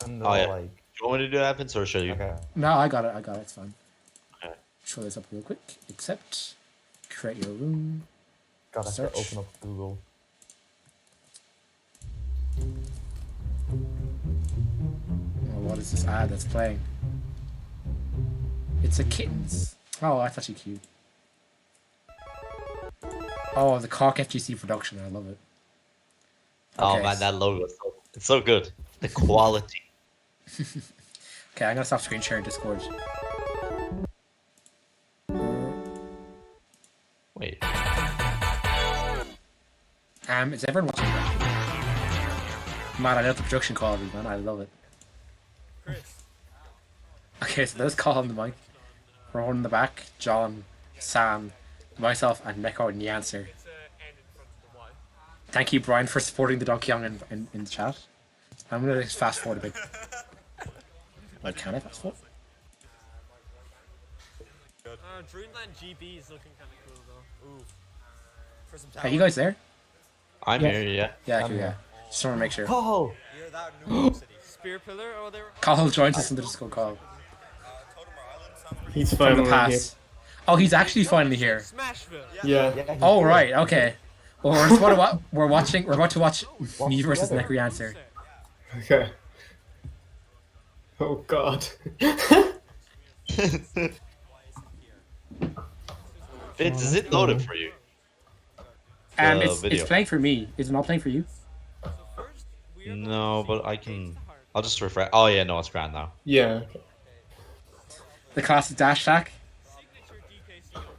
and Oh, yeah. like Do you want me to do that, Vince, or should you? okay. No, I got it. It's fine. Okay. Show this up real quick. Accept. Create your room. God, I have to Search. open up Google. Oh, what is this ad that's playing? It's a kittens. Oh, that's actually cute. Oh, the Cock FGC production. I love it. Oh Okay, man, that logo it's so good. The quality. Okay, I'm gonna stop screen sharing Discord. Wait. Is everyone watching that? Man, I love the production quality, man. I love it. Okay, so let's call on the mic. Rowan in the back, John, Sam, myself, and Neko and Yancer. Thank you, Brian, for supporting the Donkey Kong in the chat. I'm gonna just fast forward a bit. Wait, can I fast forward? Dreamland GB is looking kind of cool though. Ooh. For some Are you guys there? I'm Yes. here, yeah. Yeah, okay, yeah. Just want to make sure. Oh, You're that New City. Spear Pillar? Oh, they were. Cahill joins us in the Discord call He's from finally the here. past. Oh, he's actually finally here. Smashville. Yeah. yeah. he's Oh, here. right, okay. Well, we're about to watch me versus together. Necromancer. Okay. Oh God. Vince, is it loaded for you? It's video. playing for me. Is it not playing for you? No, but I can. I'll just refresh. Oh yeah, no, it's grand now. Yeah. The classic dash attack?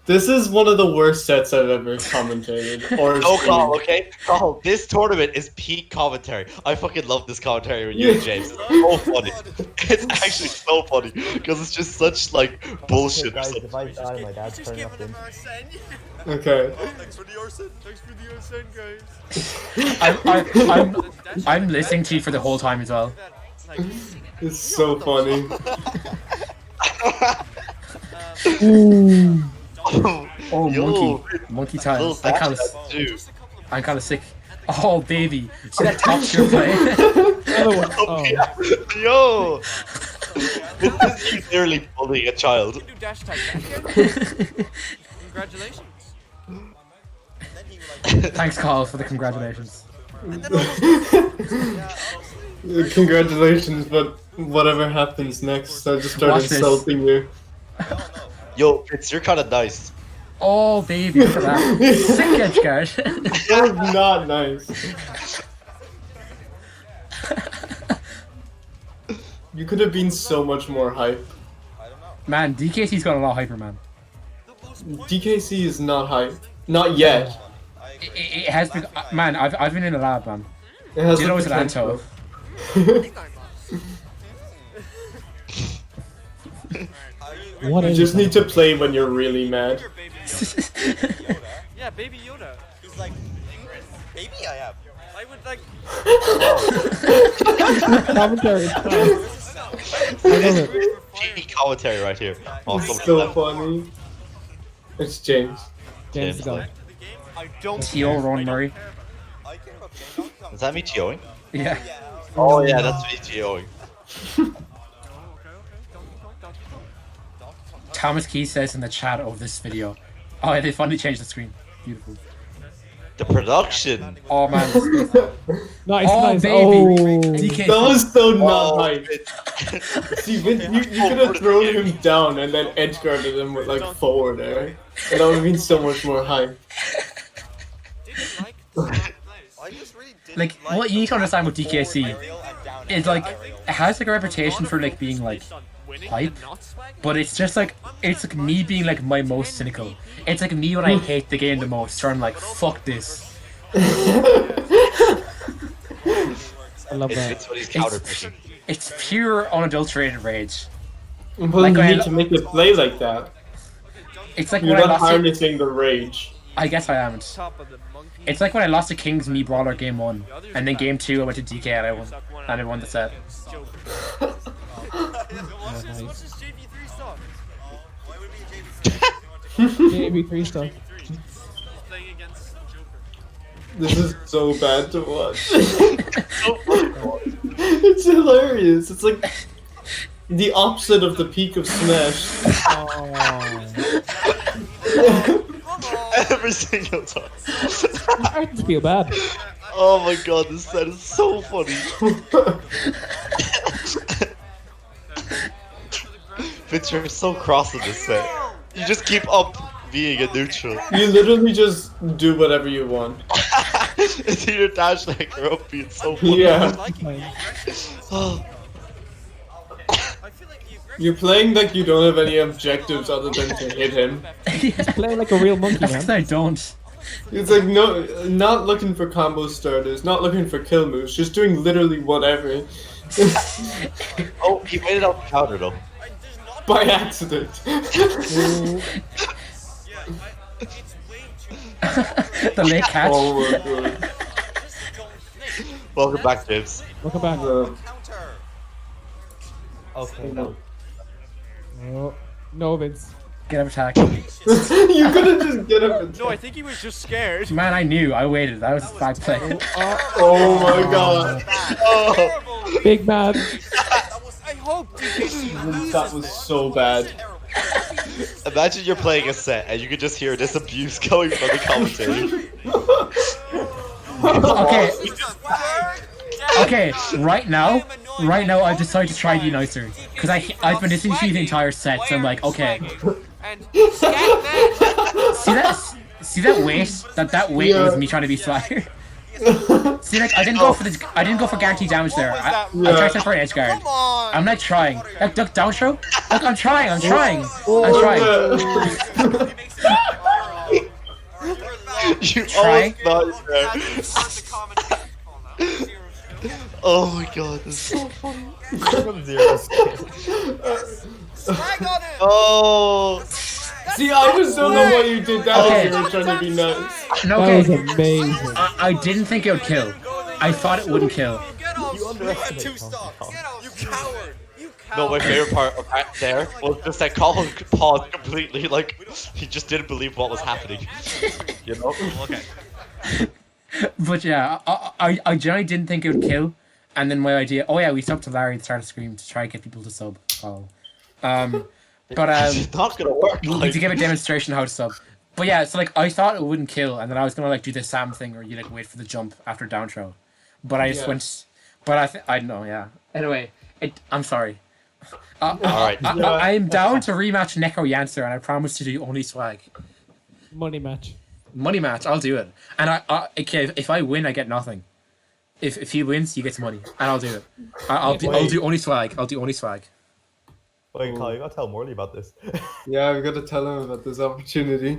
This is one of the worst sets I've ever commentated or No, seen. Carl, okay? Carl, this tournament is peak commentary. I fucking love this commentary with you and James. It's so funny. It's actually so funny because it's just such like bullshit or Guys, something. if I die, my dad's Just turning give up it in. an Arsene. Okay. Thanks for the Arsene. Thanks for the Arsene, guys. I'm listening to you for the whole time as well. Like, It's so funny. Oh, Yo, monkey little tiles. too. I'm kind of sick. Oh, baby. See that top tier play? Another one. Oh. Yo! This is literally bullying a child. do dash attack. Congratulations. Thanks, Carl, for the congratulations. Congratulations, but whatever happens next, I just start Watch this. insulting you. Yo, Fitz, you're kind of nice. Oh, baby, look at that. Sick edge guard. That was not nice. You could have been so much more hype. Man, DKC's got a lot of hyper, man. DKC is not hype. Not yet. It has been. Man, I've been in the lab, man. It has Do you know the it's Lanto? potential. What You is just that? need to play when you're really mad. Yeah, Baby Yoda. He's like, maybe I am. I would like. Commentary. It's fine. I love it. Peak commentary right here. Oh, It's so funny. It's James. James, James, go. like- I don't. T.O. Ron Murray. Is that me TOing? Yeah. Oh yeah, that's me TOing. Thomas Key says in the chat of this video. Oh, yeah, they finally changed the screen. Beautiful. The production. Oh, man. Nice, Oh, nice. baby. Oh. DK. That was so not Oh, hype. See, Vince, you could have thrown him down and then edge guarded him with like 4 there. And that would have been so much more hype. Like, what you need to understand with DKC is, like, it has, like, a reputation for, like, being, like, hype. But it's just, like, it's, like, me being, like, my most cynical. It's, like, me when I hate the game the most. So I'm like, fuck this. I love It's that. what he's counterpicking. It's pure unadulterated rage. Well, Like, you I- need to make it play like that. It's like You're when I not lost to, harnessing the rage. I guess I haven't. Top of the monkey. It's like when I lost to King's Me Brawler game 1. And then game 2 I went to DK and I won. And I won the set. Oh, nice. What's his JV3 stock? JB3 stuff. Playing against Joker. This is so bad to watch. It's hilarious. It's like the opposite of the peak of Smash. Every single time. I'm starting to feel bad. Oh my god, this set is so funny. Fitz, you're so cross in this set. You just keep up being a neutral. You literally just do whatever you want. It's either dash like or up being so funny. Yeah. Oh, I feel like the aggression You're playing like you don't have any objectives other than to hit him. Play like a real monkey, That's man. because I don't. It's like no, not looking for combo starters, not looking for kill moves, just doing literally whatever. oh, he made it out the counter though. By accident. it's way too The late catch. Oh my god. Welcome back, James. Welcome back. Okay, no. Oh, no, Vince. Get up, attack. You couldn't just get up and No, I think he was just scared. Man, I knew. I waited. That was bad play. Oh my god. Oh, Big man. I hope DKC loses. That was so bad. imagine you're playing a set and you can just hear this abuse coming from the commentary. Okay, right now, I've decided to try to be nicer. Because I've been listening to you the entire set, so I'm like, okay. And See that weight? That weight was me trying to be swagger. See, like, I didn't go for guaranteed damage there. I tried for an edge guard. Come on. I'm like trying. Look, down throw. Look, I'm trying. You Try. almost not there. Oh my god, this is so funny. Zero skills. Oh, See, I just don't know why you did that Okay. if you were trying to be nice. No, That was okay. amazing. I didn't think it would kill. I thought it wouldn't kill. You underestimate Tom. You coward. no, my favorite part of that there was just that Colin paused completely, like, he just didn't believe what was happening. You know? Okay. But yeah, I generally didn't think it would kill. And then my idea, oh yeah, we subbed to Larry at the start of Scream to try and get people to sub. Follow. But It's not gonna work. we need Like, to give a demonstration how to sub. But yeah, so like I thought it wouldn't kill, and then I was gonna like do the Sam thing where you like wait for the jump after down throw. But I just Yeah. went. But I don't know. Yeah. Anyway, I'm sorry. alright. I'm down to rematch Neko Yancer, and I promise to do only swag. Money match. Money match, I'll do it. And okay, if I win, I get nothing. If he wins, he gets money, and I'll do it. I'll do only swag. I'll do only swag. Wait, Kyle, you gotta tell Morley about this. Yeah, I've got to tell him about this opportunity.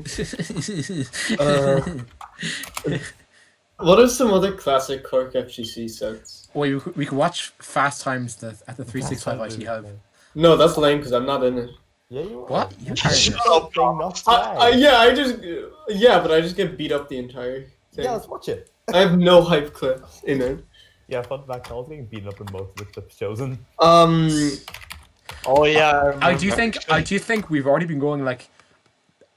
What are some other classic Cork FGC sets? Well, we could watch Fast Times at the 365 IT Hub. No, that's lame because I'm not in it. Yeah, you are. What? You Shut are. up, Not swag. Yeah, but I just get beat up the entire thing. Yeah, let's watch it. I have no hype clips in it. Yeah, fun fact, I was getting beaten up in most of the clips chosen. Oh yeah. I do think we've already been going like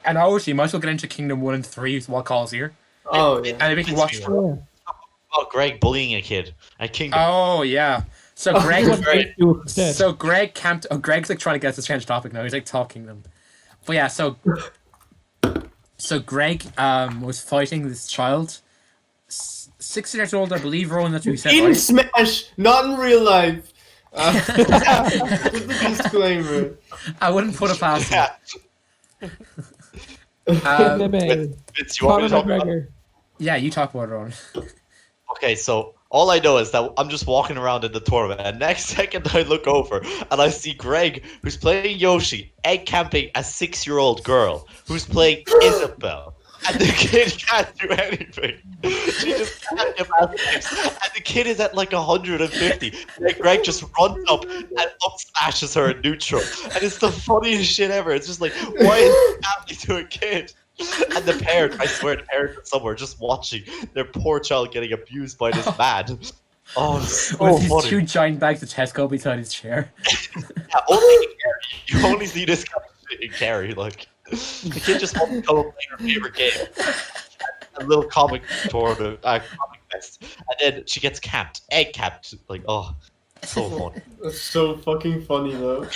an hour, so you might as well get into Kingdom 1 and 3 while Call's here. Oh yeah. And we can watch. Oh, Greg bullying a kid at Kingdom. Oh yeah. So Greg was Instead. so Greg camped. Oh, Greg's like trying to get us to change topic now. He's like talking them. But yeah, so Greg was fighting this child, 6 years old, I believe. Rowan, that's what you said. In Right? Smash, not in real life. Just a disclaimer. I wouldn't put it past him. Yeah. MMA. Vince, you want me Conor to talk about? McGregor. Yeah, you talk about it, Rowan. Okay, so all I know is that I'm just walking around in the tournament, and next second I look over and I see Greg, who's playing Yoshi, egg camping a 6-year-old girl who's playing Isabel. And the kid can't do anything. She just can't give aspects. And the kid is at like 150. And Greg just runs up and up smashes her in neutral. And it's the funniest shit ever. It's just like, why is this happening to a kid? And the parent, I swear, the parent is somewhere just watching their poor child getting abused by this man. Oh, it's so With these funny. 2 giant bags of Tesco beside his chair. Yeah, only in Kerry. You only see this kind of shit in Kerry. Like, the kid just wants to come and play her favorite game. A little comic tournament, comic fest. And then she gets camped, egg camped. Like, oh, so funny. That's so fucking funny though.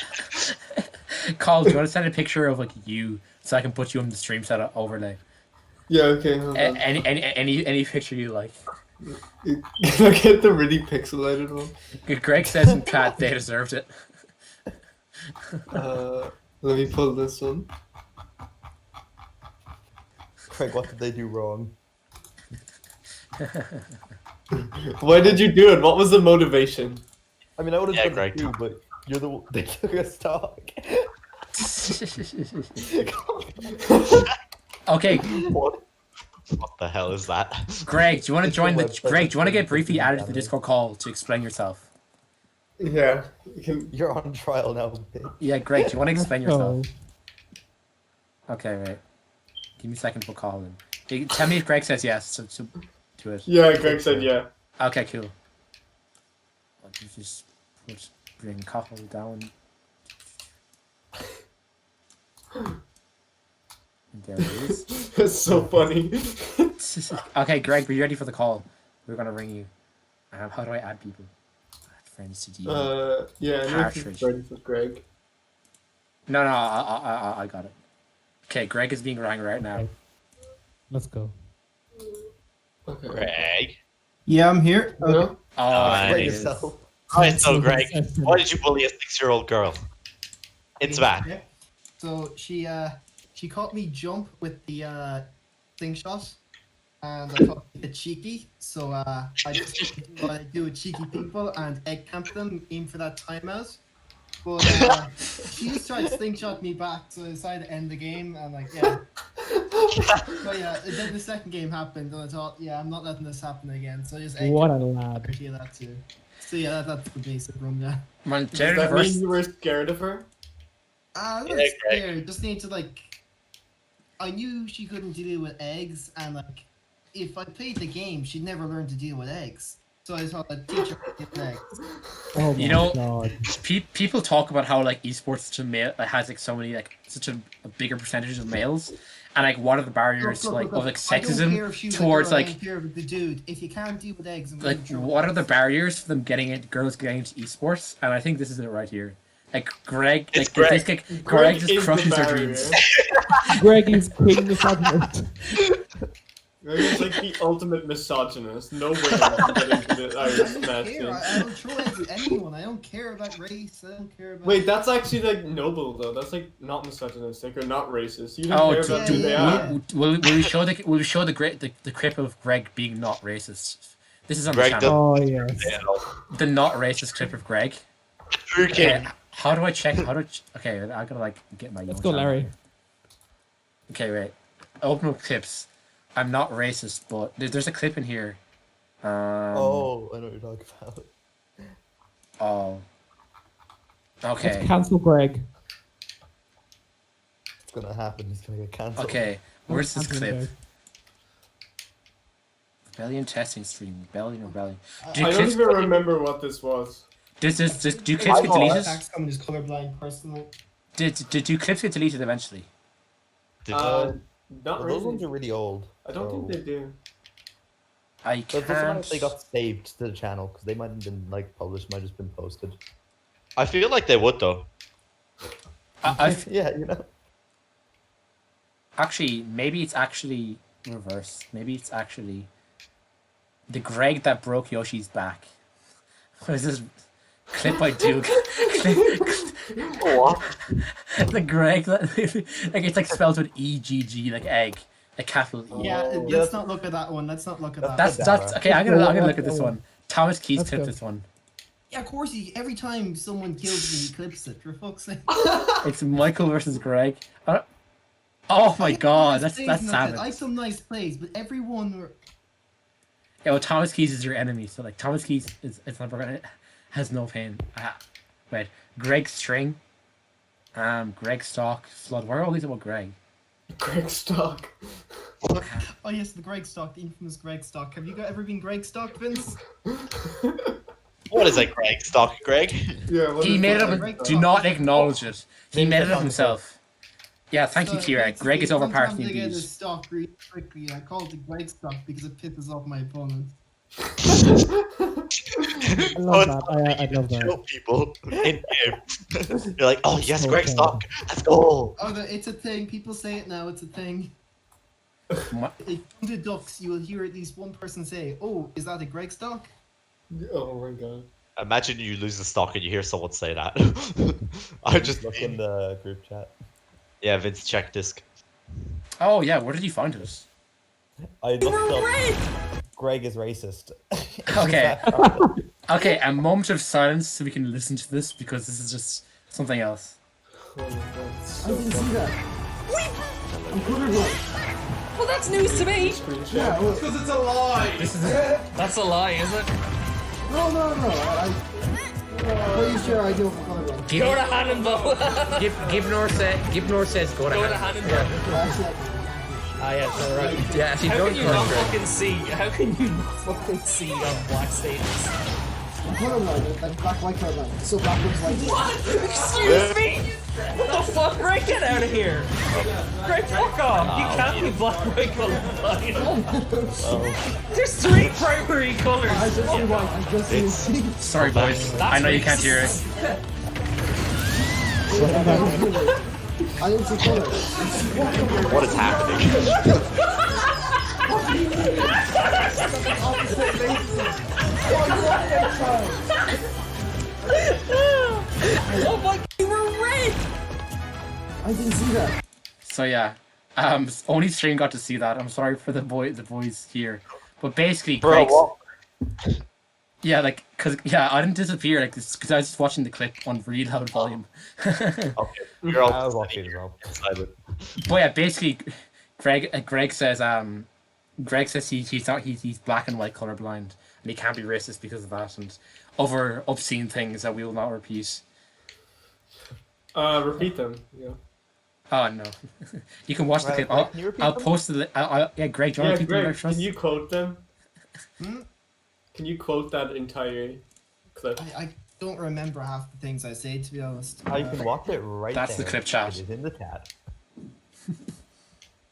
Carl, do you want to send a picture of like you so I can put you on the stream setup overlay? Yeah, okay, hold on. Any picture you like. Can I get the really pixelated one? Greg says in chat they deserved it. Let me pull this one. Craig, what did they do wrong? Why did you do it? What was the motivation? I mean, I would have Yeah, done Greg. it too, but you're the one they took us talk. Okay, What the hell is that? Greg, do you want to join the? Greg, do you want to get briefly added to the Discord call to explain yourself? Yeah. You can... You're on trial now, bitch. Yeah, Greg, do you want to explain yourself? Oh. Okay, right. Give me a second for calling. Hey, tell me if Greg says yes to it. Yeah, Greg said yeah. Okay, cool. I'll just bring Cockle down. And there it is. That's so funny. Okay, Greg, be ready for the call. We're gonna ring you. How do I add people? Add friends to DM. Yeah, I know if Partridge. it's ready for Greg. No, I got it. Okay, Greg is being rang right now. Okay. Let's go. Okay. Greg. Yeah, I'm here. No? Oh, Nice. there it is. Alright, so Greg, why did you bully a 6-year-old girl? It's bad. Yeah. So she caught me jump with the thing shot, and I thought it cheeky. So I just did what I do with cheeky people and egg camp them, aim for that timeout. But she just tried to slingshot me back, so I decided to end the game. And like, yeah. But yeah, then the second game happened, and I thought, yeah, I'm not letting this happen again. So I just egg What a camped lad. that too. So yeah, that's the basic run. Yeah. Man, Does gender that mean diverse. you were scared of her? I was Yeah, Greg. scared. Just need to like. I knew she couldn't deal with eggs, and like, if I played the game, she'd never learn to deal with eggs. So I thought I'd teach her to deal with eggs. Oh my You know- god. People talk about how like esports such a male has like so many like such a bigger percentage of males, and like what are the barriers Look, like look, of look, like I don't care if sexism she was a towards girl, I like don't care if the dude. If you can't deal with eggs, I'm like gonna throw what are the eggs. barriers for them getting it girls getting into esports? And I think this is it right here. Like Greg, It's like Greg. this guy, Greg just is the crushes their barrier. dreams. Greg is king misogynist. Greg is like the ultimate misogynist. No women can get into the Irish I smash don't team. care. I don't throw eggs at anyone. I don't care about race. I don't care about. Wait, that's actually like noble though. That's like not misogynistic or not racist. You don't Oh, care do, about do, who they yeah. are. will we show the clip of Greg being not racist? This is on Greg the channel. Oh yes. The not racist clip of Greg. True king. Okay, how do I check? Okay, I gotta like get my. Let's own go, channel. Larry. Okay, wait. Open up clips. I'm not racist, but there's a clip in here. Oh, I know what you're talking about. Oh. Let's Okay. cancel Greg. It's gonna happen. He's gonna get cancelled. Okay. Where's this Cancel clip? Greg. Rebellion testing stream. Rebellion. I Do don't clips, even remember what this was. do clips get deleted? I'm just colorblind personally. Do clips get deleted eventually? Not Well, those ones really. are really old. I don't think they do. I But doesn't matter can't. if they got saved to the channel because they might have been like published, might have just been posted. I feel like they would though. Yeah, you know. Actually, maybe it's actually reversed. Maybe it's actually the Greg that broke Yoshi's back. What is this clip I do? What? The Greg that like it's like spelled with EGG like egg, like capital E. Yeah, Oh. let's not look at that one. Let's not look at that. That's okay. I'm gonna look at this one. Thomas Keys Let's clipped go. this one. Yeah, of course. Every time someone kills me, he clips it. For fuck's sake. It's Michael versus Greg. Oh my god, that's I savage. have some nice plays, but everyone were. Yeah, well, Thomas Keys is your enemy, so like Thomas Keys is never gonna has no pain. Wait, Greg String, Greg Stock, Flood. Where are all these about Greg? Greg Stock. Oh yes, the Greg Stock, the infamous Greg Stock. Have you ever been Greg Stock, Vince? What is that, Greg? Stock Greg? Yeah, what He is made it that? up. Greg Do Stock. not acknowledge it. He Name made the it up song himself. Yeah, thank you, Kira. Greg is overpowered Sometimes I get abused. a stock really quickly. I call it the Greg Stock because it pisses off my opponent. I love that. I love that. Kill people in game. You're like, oh yes, So Greg fun. Stock. Let's go. Oh, it's a thing. People say it now. It's a thing. My- If you come to Ducks, you will hear at least one person say, "Oh, is that a Greg Stock?" Oh my god. Imagine you lose the stock and you hear someone say that. I just Look in the group chat. yeah, Vince, check disc. Oh yeah, where did you find it? I looked up. Greg is racist. Okay. Okay, a moment of silence so we can listen to this because this is just something else. Oh my god. I So didn't see funny. that. I'm colorblind. Well, that's news to me. Screenshot. Yeah, well, Because it's a lie. This is That's a lie, is it? no. Pretty sure I do for colorblind. Go to Hannonville. Give North says go to Go to Hannah. Hannonville. Actually, Ah yeah, so right. Yeah, actually How don't can you not fucking see? How can you not fucking see on black status? I'm colorblind. Like black, white colorblind. So black looks white. What? Excuse me? What the fuck? Greg, get out of here! Greg, fuck off! You can't be black, white, colorblind. There's 3 primary colors. I just see white. I just see. Sorry, boys. I know you can't hear it. I didn't see color. What is happening? Oh my god, you were red! I didn't see that. So yeah, only stream got to see that. I'm sorry for the boys here, but basically, Bro, Greg's, yeah, like, I didn't disappear, like, because I was just watching the clip on really loud volume. Okay, I you're was all watching as well. But yeah, basically, Greg says he's black and white colorblind, and he can't be racist because of that, and other obscene things that we will not repeat. Repeat them. Yeah. Oh no, you can watch the clip. Can you repeat I'll them? post the. Yeah, Greg, do you want to repeat Greg, them extras? can you quote them? Hmm? Can you quote that entire clip? I don't remember half the things I say, to be honest. You can watch it right That's there. the clip chat. It is in the chat.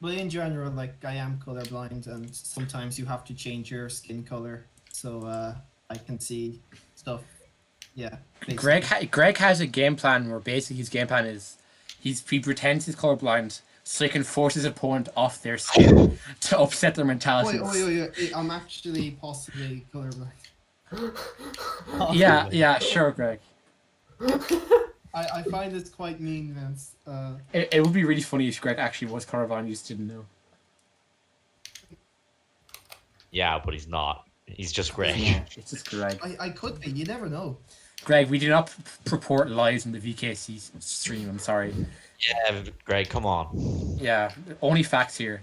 But in general, like, I am colorblind, and sometimes you have to change your skin color, so I can see stuff. Yeah. basically. Greg has a game plan where basically his game plan is he pretends he's colorblind so he can force his opponent off their skin to upset their mentality. Wait, I'm actually possibly colorblind. Yeah, sure, Greg. I find it's quite mean, Vince. It would be really funny if Greg actually was colorblind and you just didn't know. Yeah, but he's not. He's just Greg. Yeah, it's just Greg. I could be, you never know. Greg, we do not purport lies in the VKC stream, I'm sorry. Yeah, Greg, come on. Yeah, only facts here.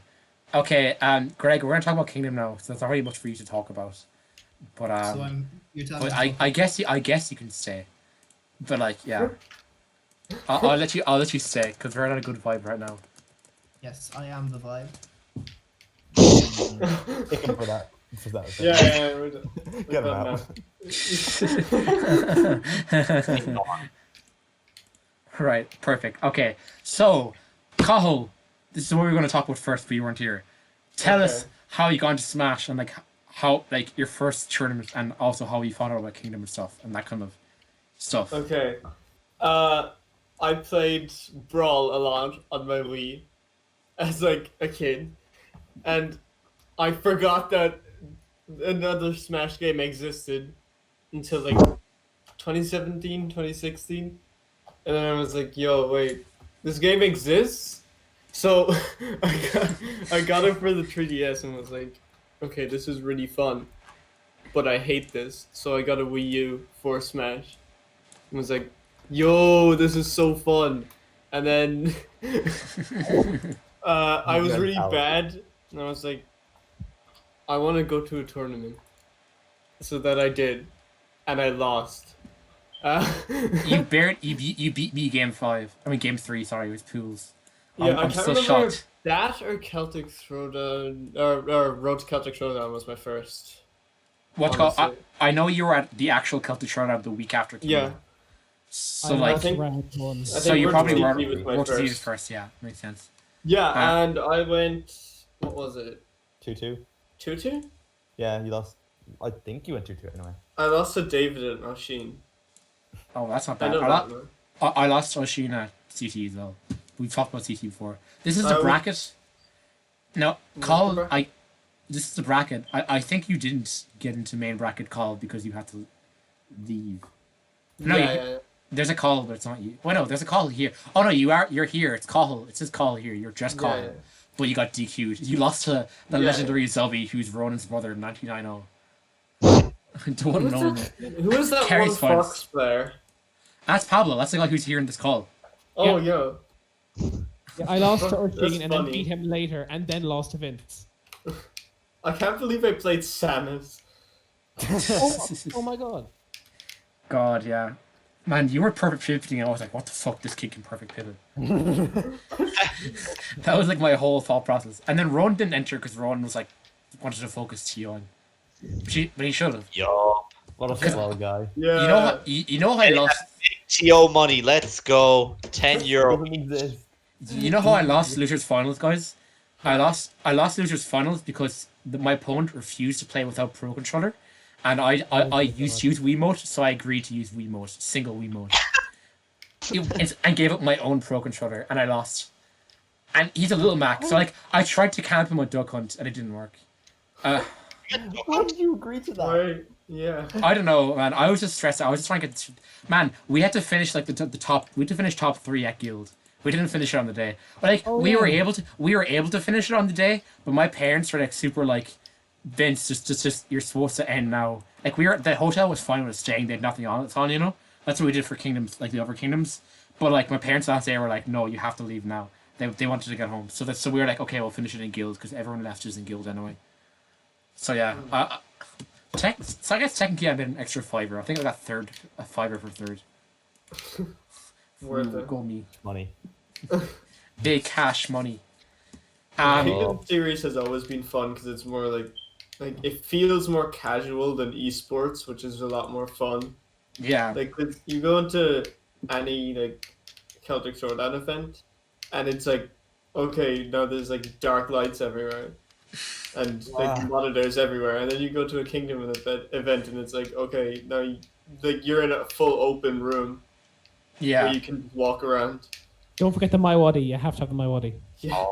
Okay, Greg, we're gonna talk about Kingdom now, so there's not really much for you to talk about. But You're telling but me I guess you can stay. But like, yeah, I'll let you stay because we're on a good vibe right now. yes, I am the vibe. Take him for that. For that okay. Yeah, we're done. Get him out. Right, perfect. Okay, so Cahill, this is what we're going to talk about first, but you weren't here. Tell us how you got into Smash and like how like your first tournament and also how you found out about Kingdom and stuff and that kind of stuff. Okay. I played Brawl a lot on my Wii as like a kid, and I forgot that another Smash game existed until like 2017, 2016. And then I was like, yo, wait, this game exists? So I got it for the 3DS and was like, okay, this is really fun, but I hate this. So I got a Wii U for Smash and was like, yo, this is so fun. And then I was really bad and I was like, I want to go to a tournament. So that I did, and I lost. You beat me game 5. I mean game 3. Sorry, it was pools. Yeah, I'm I can't still remember shocked. if that or Celtic Throwdown or Road to Celtic Throwdown was my first. What's called? honestly. I know you were at the actual Celtic Showdown the week after. Yeah. Kingdom. So I like, think- round one. I so think you Road probably to were TP was my Road to TP was first. first. Yeah, makes sense. Yeah, and I went. What was it? 2-2. 2-2? Yeah, you lost. I think you went 2-2 anyway. I lost to David and Oshin. Oh, that's not I bad. know that, man. I lost Oshin at CT as well. We've talked about CT before. This is the we- bracket. No, What's Call. the bracket? This is the bracket. I think you didn't get into main bracket call because you had to leave. No, Yeah. there's a call, but it's not you. Oh no, there's a call here. Oh no, you're here. It's call. It says call here. You're just call. Yeah. But you got DQ'd. You lost to the Yeah. legendary Zubby, who's Ronan's brother in 1990. Don't know. Who is that Carries one points. Fox player? That's Pablo. That's the guy who's here in this call. Oh, yo. Yeah, I lost to That's Ursine and then funny. beat him later, and then lost to Vince. I can't believe I played Samus. Oh my god. God, yeah. Man, you were perfect pivoting, and I was like, what the fuck, this kid can perfect pivot. That was like my whole thought process. And then Ron didn't enter because Ron was like, wanted to focus T on. But he should have. Yo. What a swell guy. Yeah. You know how I lost. TO money, let's go. €10. Doesn't exist. You know how I lost Losers Finals, guys? I lost Losers Finals because my opponent refused to play without Pro Controller, and I used to use Wiimote, so I agreed to use Wiimote, single Wiimote, and gave up my own Pro Controller, and I lost. And he's a little Mac, so like I tried to camp him on Duck Hunt, and it didn't work. Why did you agree to that? Right. Yeah. I don't know, man. I was just stressed. I was just trying to get. Man, we had to finish like the top. We had to finish top 3 at Guild. We didn't finish it on the day. But like we were able to finish it on the day, but my parents were like super like, Vince, just you're supposed to end now. Like the hotel was fine with us staying. They had nothing on its on, you know. That's what we did for Kingdoms, like the other Kingdoms. But like my parents last day were like, no, you have to leave now. They wanted to get home, so we were like, okay, we'll finish it in Guild because everyone left us in Guild anyway. So yeah, so I guess technically I made an extra $5. I think I got a $5 for third. Worth it. Go me. Money. Big cash money. Kingdom series has always been fun because it's more like it feels more casual than esports, which is a lot more fun. Yeah. Like you go into any like Celtic Showdown event, and it's like, okay, now there's like dark lights everywhere, and like monitors everywhere, and then you go to a Kingdom event, and it's like, okay, now you're in a full open room. Yeah. Where you can walk around. Don't forget the MyWadi. You have to have the MyWadi. Yeah.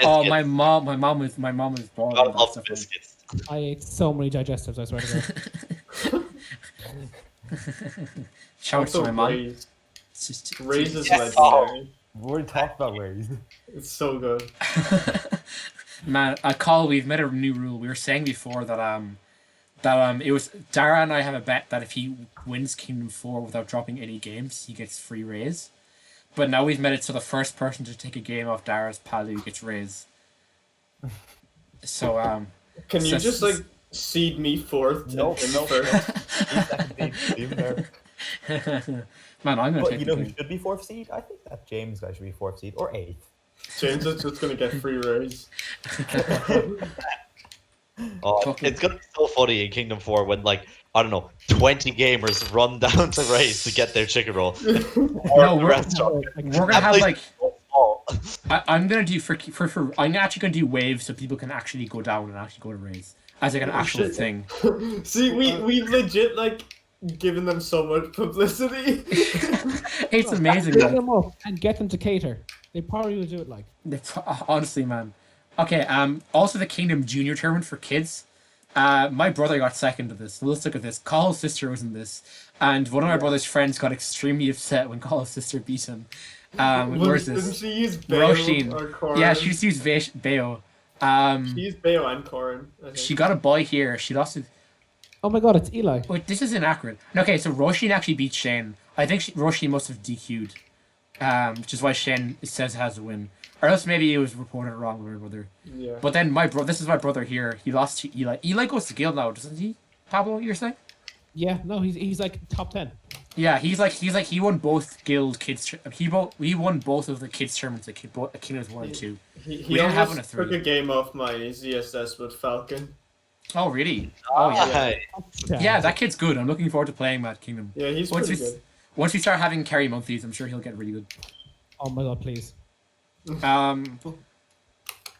Oh, my mom was born. I love the biscuits. I ate so many digestives, I swear to God. Shout out to my mom. Raise is legendary. We already talked about Raise. It's so good. Man, we've made a new rule. We were saying before that it was Dara and I have a bet that if he wins Kingdom 4 without dropping any games, he gets free raise. But now we've made it so the first person to take a game off Dara's Palu gets raise. So can you just like seed me fourth? No, first. Man, I'm gonna But take. you know who should be 4th seed? I think that James guy should be 4th seed or 8th. James is just gonna get free raise. Oh, it's gonna be so funny in Kingdom 4 when like I don't know 20 gamers run down to race to get their chicken roll. No, we're gonna have like. I'm gonna do I'm actually gonna do waves so people can actually go down and actually go to raise as like an actual thing. See, we've legit like given them so much publicity. It's amazing. Get them up and get them to cater. They probably would do it like. Honestly, man. Okay. Also, the Kingdom Junior tournament for kids. My brother got second to this. Let's look at this. Carl's sister was in this, and one of my brother's friends got extremely upset when Carl's sister beat him. Where's this? Didn't she use Bayo or Corin? Yeah, she used Bayo. She used Bayo and Corin. She got a boy here. She lost it. Oh my god, it's Eli. Wait, this is inaccurate. Okay, so Roisin actually beat Shane. I think Roisin must have DQ'd. Which is why Shane says has a win. Or else maybe it was reported wrong by my brother. Yeah. But then this is my brother here. He lost to Eli. Eli goes to Guild now, doesn't he? Pablo, you're saying? Yeah, no, he's like top 10. Yeah, he won both Guild kids. He won both of the kids tournaments at Kingdoms 1 and 2. He didn't have one almost at 3. took a game off my ZSS with Falcon. Oh really? Oh yeah. Yeah. Yeah, that kid's good. I'm looking forward to playing Mad Kingdom. Yeah, he's pretty good. Once we start having carry monthlies, I'm sure he'll get really good. Oh my god, please. Can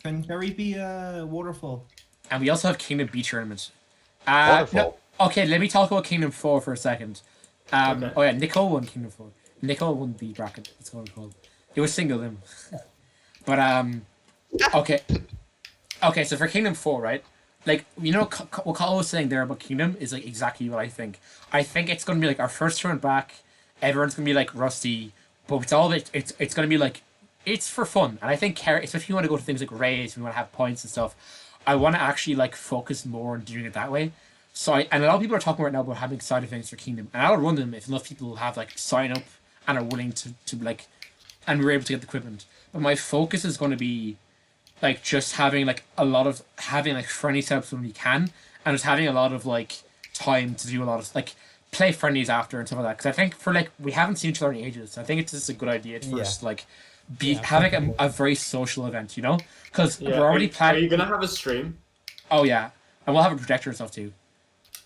Kerry be a waterfall? And we also have Kingdom B tournament. Waterfall. No, okay, let me talk about Kingdom 4 for a second. Okay. Oh yeah, Nicole won Kingdom 4. Nicole won B bracket. That's what it's called. It was single him. But okay. Okay, so for Kingdom 4, right? Like, you know what Colin was saying there about Kingdom is like exactly what I think. I think it's gonna be like our first turn back. Everyone's gonna be like rusty, but it's gonna be like it's for fun. And I think especially if you want to go to things like raids, if you want to have points and stuff, I want to actually like focus more on doing it that way. So and a lot of people are talking right now about having side events for Kingdom, and I'll run them if enough people have like sign up and are willing to like, and we're able to get the equipment. But my focus is going to be like just having like friendly setups when we can, and just having a lot of like time to do a lot of like play friendlies after and stuff like that. Because I think for like we haven't seen each other in ages, so I think it's just a good idea to first like having a very social event, you know? Because we're already planning. Are you gonna have a stream? Oh yeah, and we'll have a projector and stuff too.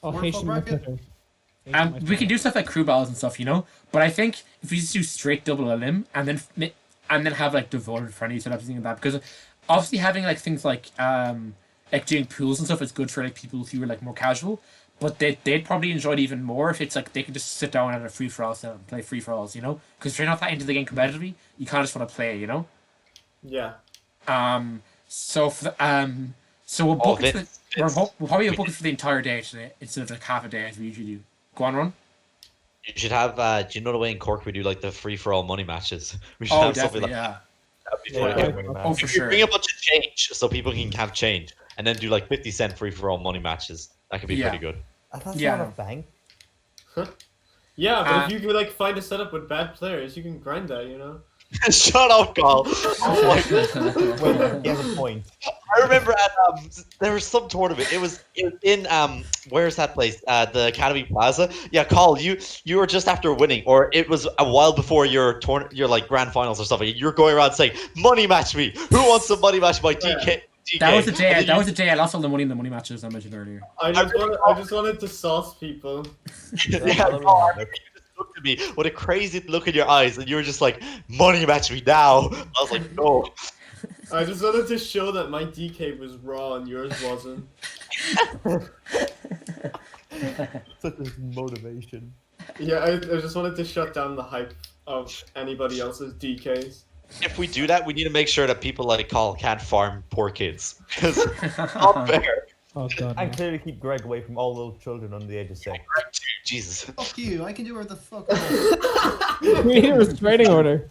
Oh, Work H for my bracket? Twitter. We can do stuff like crew battles and stuff, you know. But I think if we just do straight double a limb and then have like devoted friendly setups and things like that, because obviously having like things like doing pools and stuff is good for like people who are like more casual. But they'd probably enjoy it even more if it's like they can just sit down at a free for all set and play free for alls, you know. Because if you're not that into the game competitively, you kind of just want to play, you know. Yeah. So we'll book it. Vince, We'll probably book it for the entire day today instead of like half a day as we usually do. Go on, Ron. You should have. Do you know the way in Cork we do like the free for all money matches? We should Oh, have something definitely, like yeah. that'd be Yeah, funny. Oh, for You sure. bring a bunch of change so people can have change, and then do like 50-cent free for all money matches. That could be Yeah. pretty good. That's Yeah. not a bank. Yeah, but Uh, if you could like find a setup with bad players, you can grind that, you know. Shut up, Carl. Oh my God. Wait, you have a point. I remember at there was some tournament. It was in where's that place? The Academy Plaza. Yeah, Carl, you were just after winning, or it was a while before your like grand finals or something. You're going around saying, "Money match me. Who wants to money match my DK?" That was the day. And then That was the day I lost all the money in the money matches I mentioned earlier. I just wanted to sauce people. Yeah, Carl, I remember you just looked at me with a crazy look in your eyes, and you were just like, "Money match me now." I was like, "No." I just wanted to show that my DK was raw and yours wasn't. Such as motivation. Yeah, I just wanted to shut down the hype of anybody else's DKs. If we do that, we need to make sure that people like Carl can't farm poor kids. Because it's not fair. Oh god. And clearly keep Greg away from all those children under the age of 6. Jesus. Fuck you, I can do whatever the fuck I want. We need a restraining order.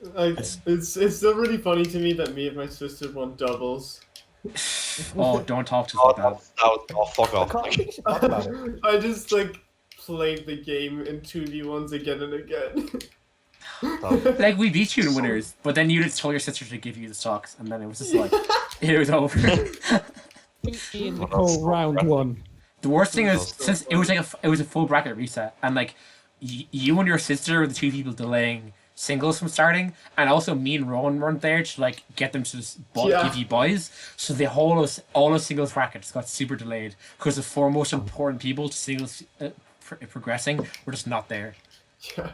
It's still really funny to me that me and my sister won doubles. Oh, don't talk to us Oh, like that. oh, fuck off. Talk about it. I just like played the game in 2v1s again and again. Like we beat you in winners, but then you just told your sister to give you the stocks, and then it was just like it was over. Ian Nicole, round 1. The worst thing is since it was like it was a full bracket reset, and like you and your sister were the two people delaying singles from starting, and also me and Rowan weren't there to like get them to just give you buys. So the whole of all the singles brackets got super delayed because the four most important people to singles progressing were just not there. Yeah.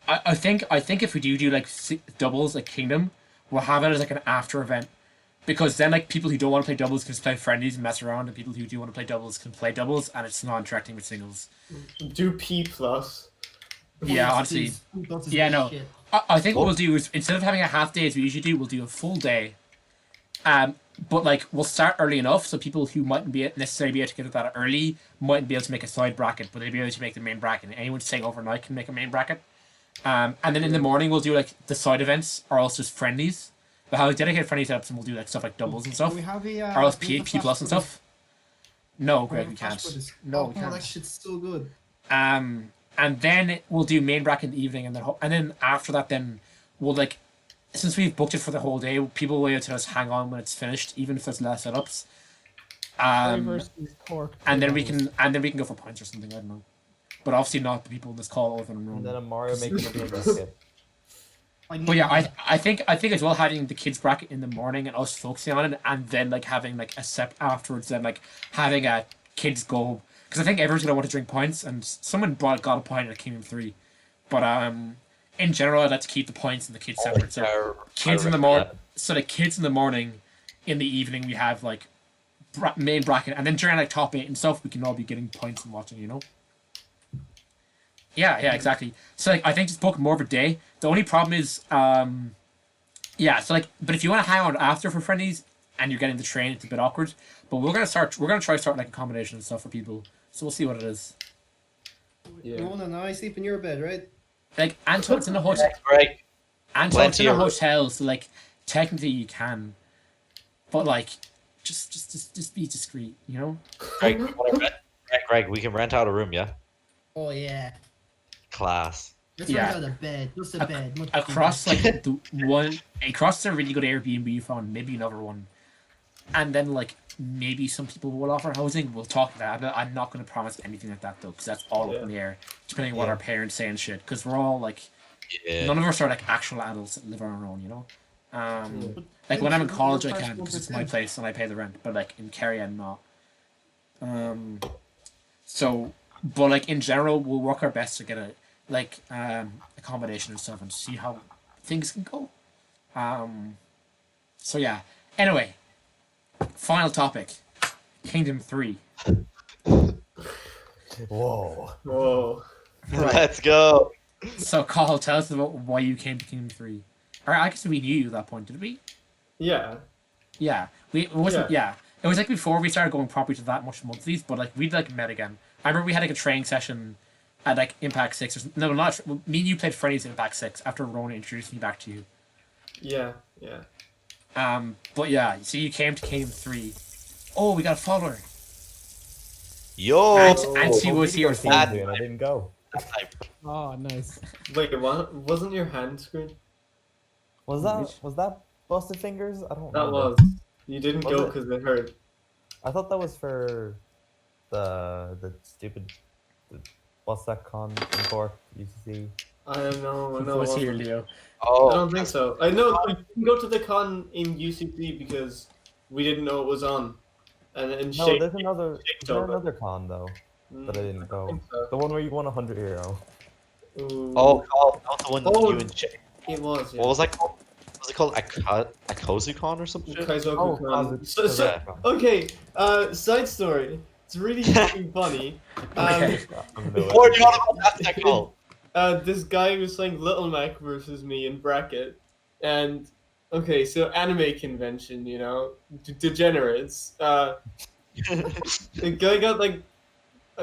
I think if we do like doubles like Kingdom, we'll have it as like an after event, because then like people who don't want to play doubles can just play friendlies and mess around, and people who do want to play doubles can play doubles, and it's not interacting with singles. Do P plus. Yeah, honestly. Yeah, no. I think what we'll do is instead of having a half day as we usually do, we'll do a full day. But like we'll start early enough so people who mightn't be necessarily be able to get it that early mightn't be able to make a side bracket, but they'll be able to make the main bracket. And anyone staying overnight can make a main bracket. And then in the morning we'll do like the side events or else just friendlies. But how dedicated friendly setups, and we'll do like stuff like doubles and stuff. Do we have a, or else do we have P plus and flash stuff. No, footage? Greg, we Flash can't. footage? No, we Oh, can't. that shit's so good. And then we'll do main bracket in the evening, and then after that, then we'll like, since we've booked it for the whole day, people will be able to just hang on when it's finished, even if there's less setups. And then we can go for points or something. I don't know, but obviously not the people in this call other than And then a Ron. Mario making a big basket. But yeah, I think as well having the kids bracket in the morning and us focusing on it, and then like having like a set afterwards, then like having a kids go, because I think everyone's gonna want to drink points, and someone got a point at Kingdom 3, but in general I'd like to keep the points and the kids separate. So kids in the morning, so the kids in the morning, in the evening we have like main bracket, and then during like top 8 and stuff we can all be getting points and watching, you know. Yeah, exactly. So like, I think just book more of a day. The only problem is, yeah. So like, but if you want to hang out after for friendlies and you're getting the train, it's a bit awkward. But we're gonna try to start like a combination and stuff for people. So we'll see what it is. You want to know? I sleep in your bed, right? Like Anton's in a hotel. Greg. Anton's in a hotel, so like technically you can, but like, just be discreet, you know. Greg, we can rent out a room, yeah. Oh yeah. Class. Let's Yeah. rent out a bed. Just a bed. Much Across cheaper. like across a really good Airbnb you found, maybe another one, and then like maybe some people will offer housing. We'll talk about that. I'm not going to promise anything like that though, because that's all up in the air, depending on what our parents say and shit. Because we're all like, none of us are like actual adults that live on our own, you know. Like when I'm in college, I can because it's my place and I pay the rent. But like in Kerry, I'm not. So, but like in general, we'll work our best to get a accommodation and stuff and see how things can go. So yeah. Anyway, final topic, Kingdom 3. Whoa. Whoa. Right. Let's go. So, Carl, tell us about why you came to Kingdom 3. Or I guess we knew you at that point, did we? Yeah. Yeah. It wasn't. Yeah. It was like before we started going properly to that much monthlies, but like we'd like met again. I remember we had like a training session at like Impact 6 or no, not me and you played Freddy's in Impact 6 after Rona introduced me back to you. Yeah. Yeah. But yeah, so you came to Kingdom 3. Oh, we got a follower. Yo. And she was here for I didn't go. Oh, nice. Wait, what? Wasn't your hand screen? Was that Busted Fingers? I don't That remember. was. You didn't go because it hurt. I thought that was for the stupid what's that con in Cork UCC? I don't know. Who was here, Leo? Oh, I don't think so. I know we didn't go to the con in UCC because we didn't know it was on. And No, there's another con though that I didn't go. So. The one where you won €100. Ooh. Oh, not the one you and Jay. It was. Yeah. What was that called? Was it called a Kozu-con or something? Kaizoku-con. Okay, side story. It's really fucking funny. Okay. Or do you want to that called? This guy was playing Little Mac versus me in bracket, and okay, so anime convention, you know, degenerates. The guy got like,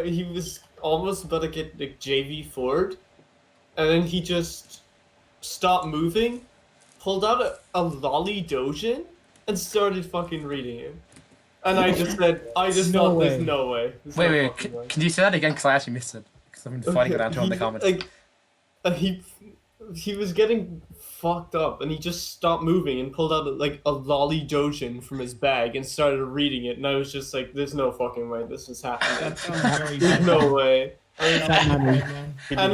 he was almost about to get like JV forward, and then he just stopped moving, pulled out a lolly dojin, and started fucking reading it. And I just said, there's no way. Wait, can you say that again? Because I actually missed it. Because I've been fighting it out in the comments. He was getting fucked up, and he just stopped moving and pulled out a lolly dojin from his bag and started reading it. And I was just like, "There's no fucking way this is happening. There's no way." And then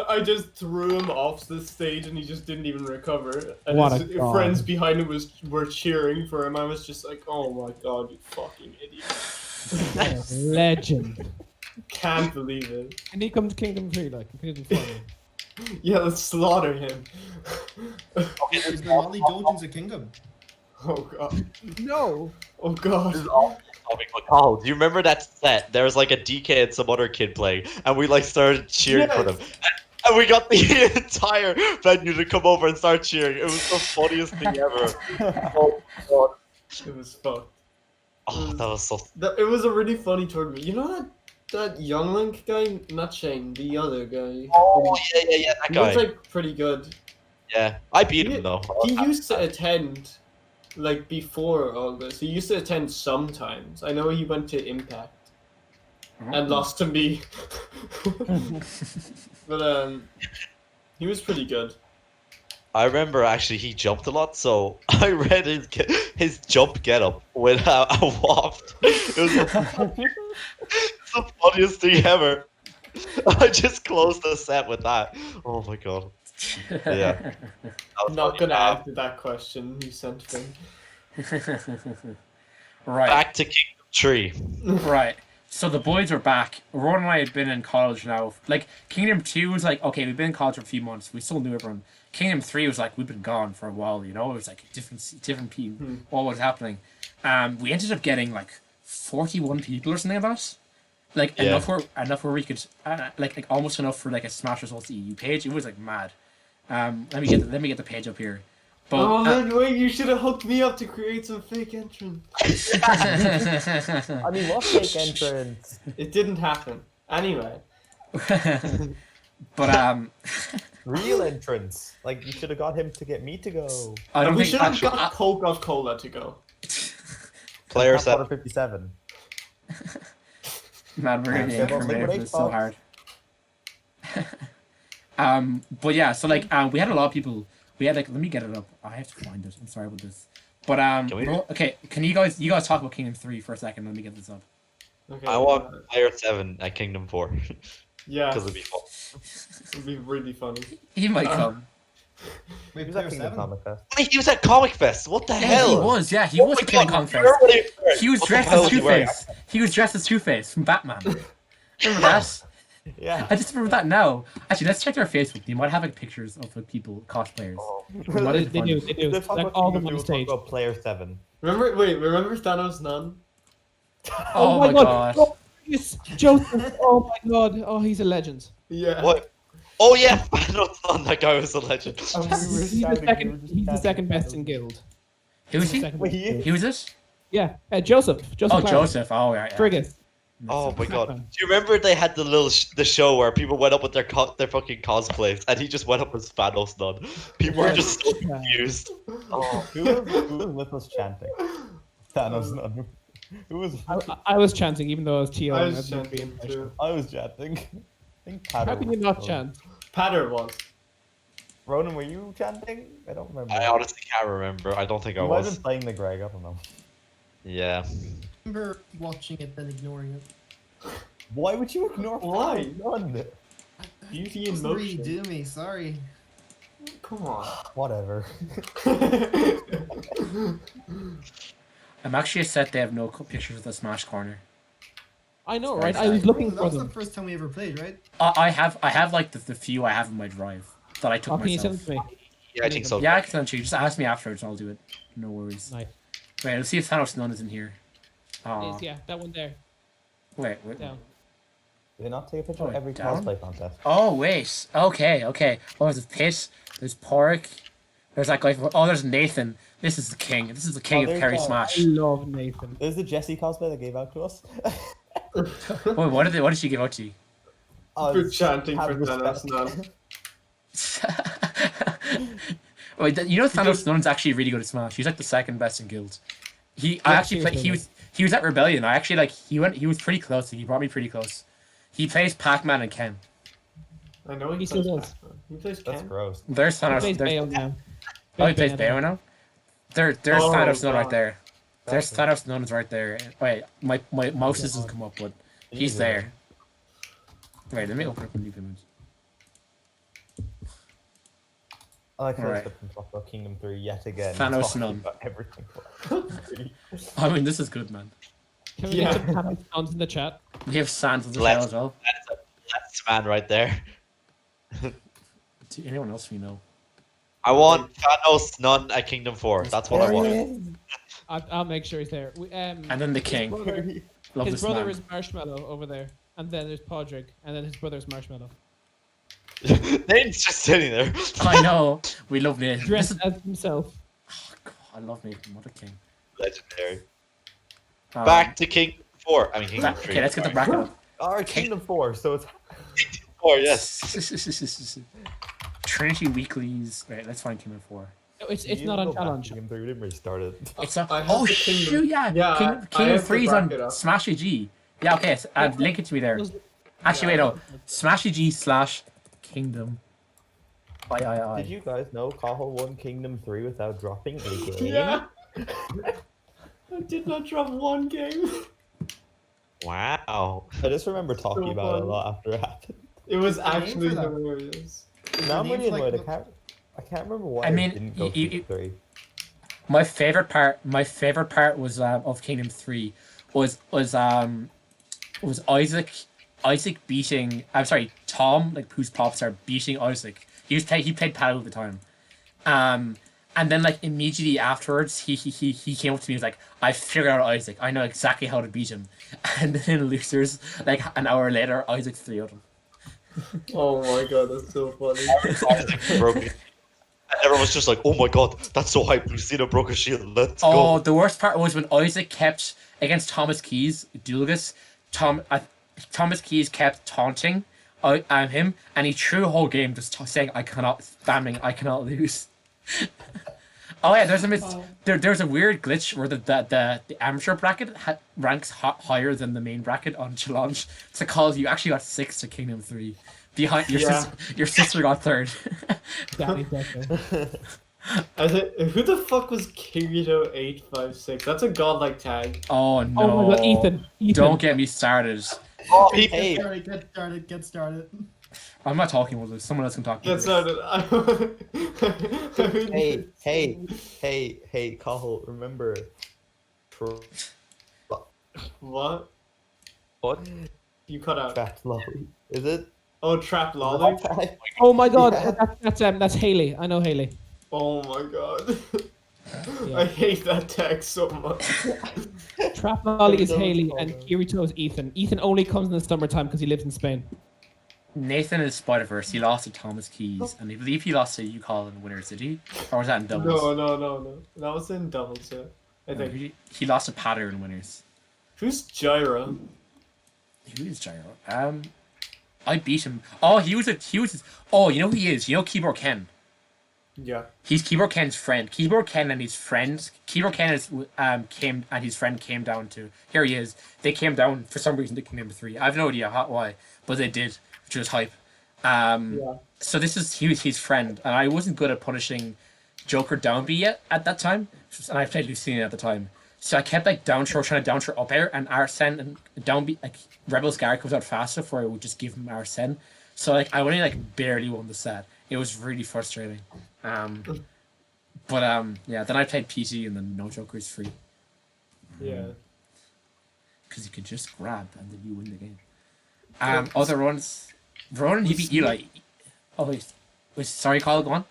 I just threw him off the stage, and he just didn't even recover. And his friends behind him were cheering for him. I was just like, "Oh my god, you fucking idiot!" Legend. Can't believe it. And he comes to Kingdom 3, like, completely funny. Yeah, let's slaughter him. Is the Lolly Dojin's a kingdom? Oh god. No. Oh god. Oh, do you remember that set? There was like a DK and some other kid playing, and we like started cheering for them. And we got the entire venue to come over and start cheering. It was the funniest thing ever. Oh god. It was fucked. Oh, that was so... It was a really funny tournament. You know that Young Link guy? Not Shane, the other guy. Oh, yeah, that guy. He was like pretty good. Yeah, I beat him though. He used to attend, like before all this. He used to attend sometimes. I know he went to Impact and lost to me. But he was pretty good. I remember actually he jumped a lot, so I read his jump getup with a waft. It was the funniest thing ever. I just closed the set with that. Oh my god. Yeah. I'm not gonna answer that question you sent me. Right. Back to Kingdom 3. Right. So the boys were back. Ron and I had been in college now. Like, Kingdom 2 was like, okay, we've been in college for a few months. We still knew everyone. Kingdom 3 was like, we've been gone for a while, you know? It was like different people, what was happening. We ended up getting like 41 people or something like that. Like, enough where we could, like almost enough for like a Smash Results EU page. It was like mad. Let me get the page up here. But, wait, you should have hooked me up to create some fake entrance. I mean, what fake entrance? It didn't happen. Anyway. But real entrance. Like, you should have got him to get me to go. We should have got Coca-Cola to go. Player 7. 57. Man, we're getting incriminated. It's so hard. But yeah, so like we had a lot of people. We had like, let me get it up. I have to find it. I'm sorry about this. But okay, can you guys talk about Kingdom 3 for a second? Let me get this up. Okay. I want Player 7 at Kingdom 4. Yeah. Because it'd be fun. It'd be really funny. He might come. Wait, Who's player that Kingdom 7? Comic Fest? Wait, he was at Comic Fest. What the Yeah, hell? he was. Yeah, he Oh was my a King God, Kong Fest. remember what he was wearing? He was What the dressed hell as was he wearing? Two-Face. He was dressed as Two-Face from Batman. Remember that? Yeah. I just remember that now. Actually, let's check their Facebook. They might have like pictures of like people, cosplayers. We might They have to find do. them. They do. Let's talk Like about all of Kingdom them on 3, we'll stage. talk about player 7. Remember Thanos None? Oh my gosh. Oh, yes, Joseph. Oh my god. Oh, he's a legend. Yeah. What? Oh yeah, that guy was a legend. And we were He's the shouting, we were second. just He's the chanting second best Thanos. in guild. Who's he? Second Wait, best. he is? Who's it? Yeah, Joseph. Joseph. Oh, Clark. Joseph. Oh, yeah. Friggis. Oh my god! Batman. Do you remember they had the the show where people went up with their their fucking cosplays, and he just went up as Thanos None? People were just so confused. Oh, who was with us chanting? Thanos None. Who was? I was chanting even though I was TO. I and was I'd be chanting impression. too. I was chanting. I think How Patter can you was- not chant? Patter was. Ronan, were you chanting? I don't remember. I honestly can't remember. I don't think I You might have was. been playing the Greg. I don't know. Yeah. remember watching it then ignoring it. Why would you ignore? Why? None. Beauty It in doesn't really motion. do me, sorry. Come on. Whatever. I'm actually upset they have no pictures of the Smash Corner. I know, right? I was looking That for was the them. first time we ever played, right? I have like the few I have in my drive that I took Oh, can you send myself. it to me? Yeah, I think so. Yeah, I can send it to you. Just ask me afterwards and I'll do it. No worries. Nice. Wait, let's see if Thanos None is in here. It Oh, is, yeah, that one there. wait. Down. Did they not take a picture Oh, of every down? cosplay contest? Oh, wait. Okay. Oh, there's Pit. There's Pork. There's that guy. Oh, there's Nathan. This is the king. This is the king Oh, of there's Carry that. I Smash. love Nathan. There's the Jesse cosplay they gave out to us. Wait, what did she give out to you? For chanting have for Thanos respect. None. Wait, you know Thanos Nunn's actually really good at Smash. He's like the second best in guild. I actually played. He was at Rebellion. I actually he was pretty close. He brought me pretty close. He plays Pac-Man and Ken. I know He still does. Pac-Man. He plays That's Ken. gross. There's He Thanos. plays There's, Bale now. oh, he plays Bayonetta. Bayo now. There's Oh, Thanos Nunn right God. there. There's That's Thanos Nunn right there. Wait, my mouse doesn't come up, but he's there. Wait, let me open up a new image. I like how Alright. it's talk about Kingdom 3 yet again. Thanos talking Nunn. about everything. I mean, this is good, man. Can we Yeah. get some Thanos sounds in the chat? We have Sans of the Let's- show as well. That's man right there. Do anyone else we know? I want Thanos None at Kingdom 4. That's what I want. I'll make sure he's there. And then the king. Love His this brother man. is Marshmallow over there. And then there's Podrick. And then his brother's Marshmallow. Nate's just sitting there. I know. We love Nathan. This Dressed is, as himself. God, I love Nathan. What a king. Legendary. Um, Back to Kingdom 4. I mean, Kingdom 3. Okay, let's get the bracket up. Alright, Kingdom 4, so it's 4, yes. Trinity Weeklies. Wait, let's find Kingdom 4. No, it's You not on go back to challenge. Kingdom 3, we didn't restart it. It's not. I have Oh the Kingdom- shoot! Yeah, Yeah, I Kingdom have to 3 is back on it up. Smash EG. Yeah, okay. So, link it to me there. Actually, wait, no. Smash EG/Kingdom. I. Did you guys know Cahill won Kingdom 3 without dropping a game? Yeah. I did not drop one game. Wow. I just remember talking So about it a fun. lot after it happened. It was What's the name actually for that? hilarious. Now I'm name's really like annoyed. the- I can't remember why I mean, I didn't go you- Kingdom 3. My favorite part was of Kingdom 3 was Isaac beating. I'm sorry, Tom, like who's Popstar, beating Isaac. He played paddle at the time. And then like immediately afterwards, he came up to me and was like, I figured out Isaac. I know exactly how to beat him. And then in losers, like an hour later, Isaac 3'd him. Oh my god, that's so funny. Broke it. And everyone was just like, oh my god, that's so hype. Lucina broke a shield. Let's Oh, go. the worst part was when Isaac kept against Thomas Keys, Dulgus. Thomas Keys kept taunting him, and he threw the whole game just saying, "I cannot lose." Oh yeah, there's a weird glitch where the amateur bracket ranks higher than the main bracket on challenge. It's because you actually got 6th to Kingdom 3. Behind your sister got 3rd. Danny Decker. Who the fuck was Kirito856? That's a godlike tag. Oh no! Oh my god, Ethan. Don't get me started. Oh, Hey, Get started. I'm not talking about this. Someone else can talk about That's this. not. Hey, Cahill, remember. What? What? You cut out. Trap lolly. Is it? Oh, trap lolly. Oh my god, Yeah. that's Haley. I know Haley. Oh my god. Yeah. I hate that text so much. Trap Lolly is That was Haley so and good. Kirito is Ethan. Ethan only comes in the summertime because he lives in Spain. Nathan is Spider-Verse. He lost to Thomas Keys, and I believe he lost to you, Colin, Winners, did he? Or was that in doubles? No. That was in doubles, yeah. I think. He lost to Patter in Winners. Who's Gyra? Who is Gyro? I beat him. Oh, oh, you know who he is? You know Keyboard Ken? Yeah. He's Keyboard Ken's friend. Keyboard Ken and his friends. Keyboard Ken is came and his friend came down to. Here he is. They came down for some reason to Kingdom 3. I have no idea why, but they did, which was hype. Yeah. So he was his friend, and I wasn't good at punishing Joker down B yet at that time, and I played Lucina at the time. So I kept like trying to down throw up air, and Arsene and down B, like Rebel's guard comes out faster, before I would just give him Arsene. So like I only like barely won the set. It was really frustrating. Yeah. Then I played PT, and then no Joker's free. Yeah. Because you could just grab, and then you win the game. Other ones, Ronan, he beat Eli. Oh wait, sorry, Kyle, go on.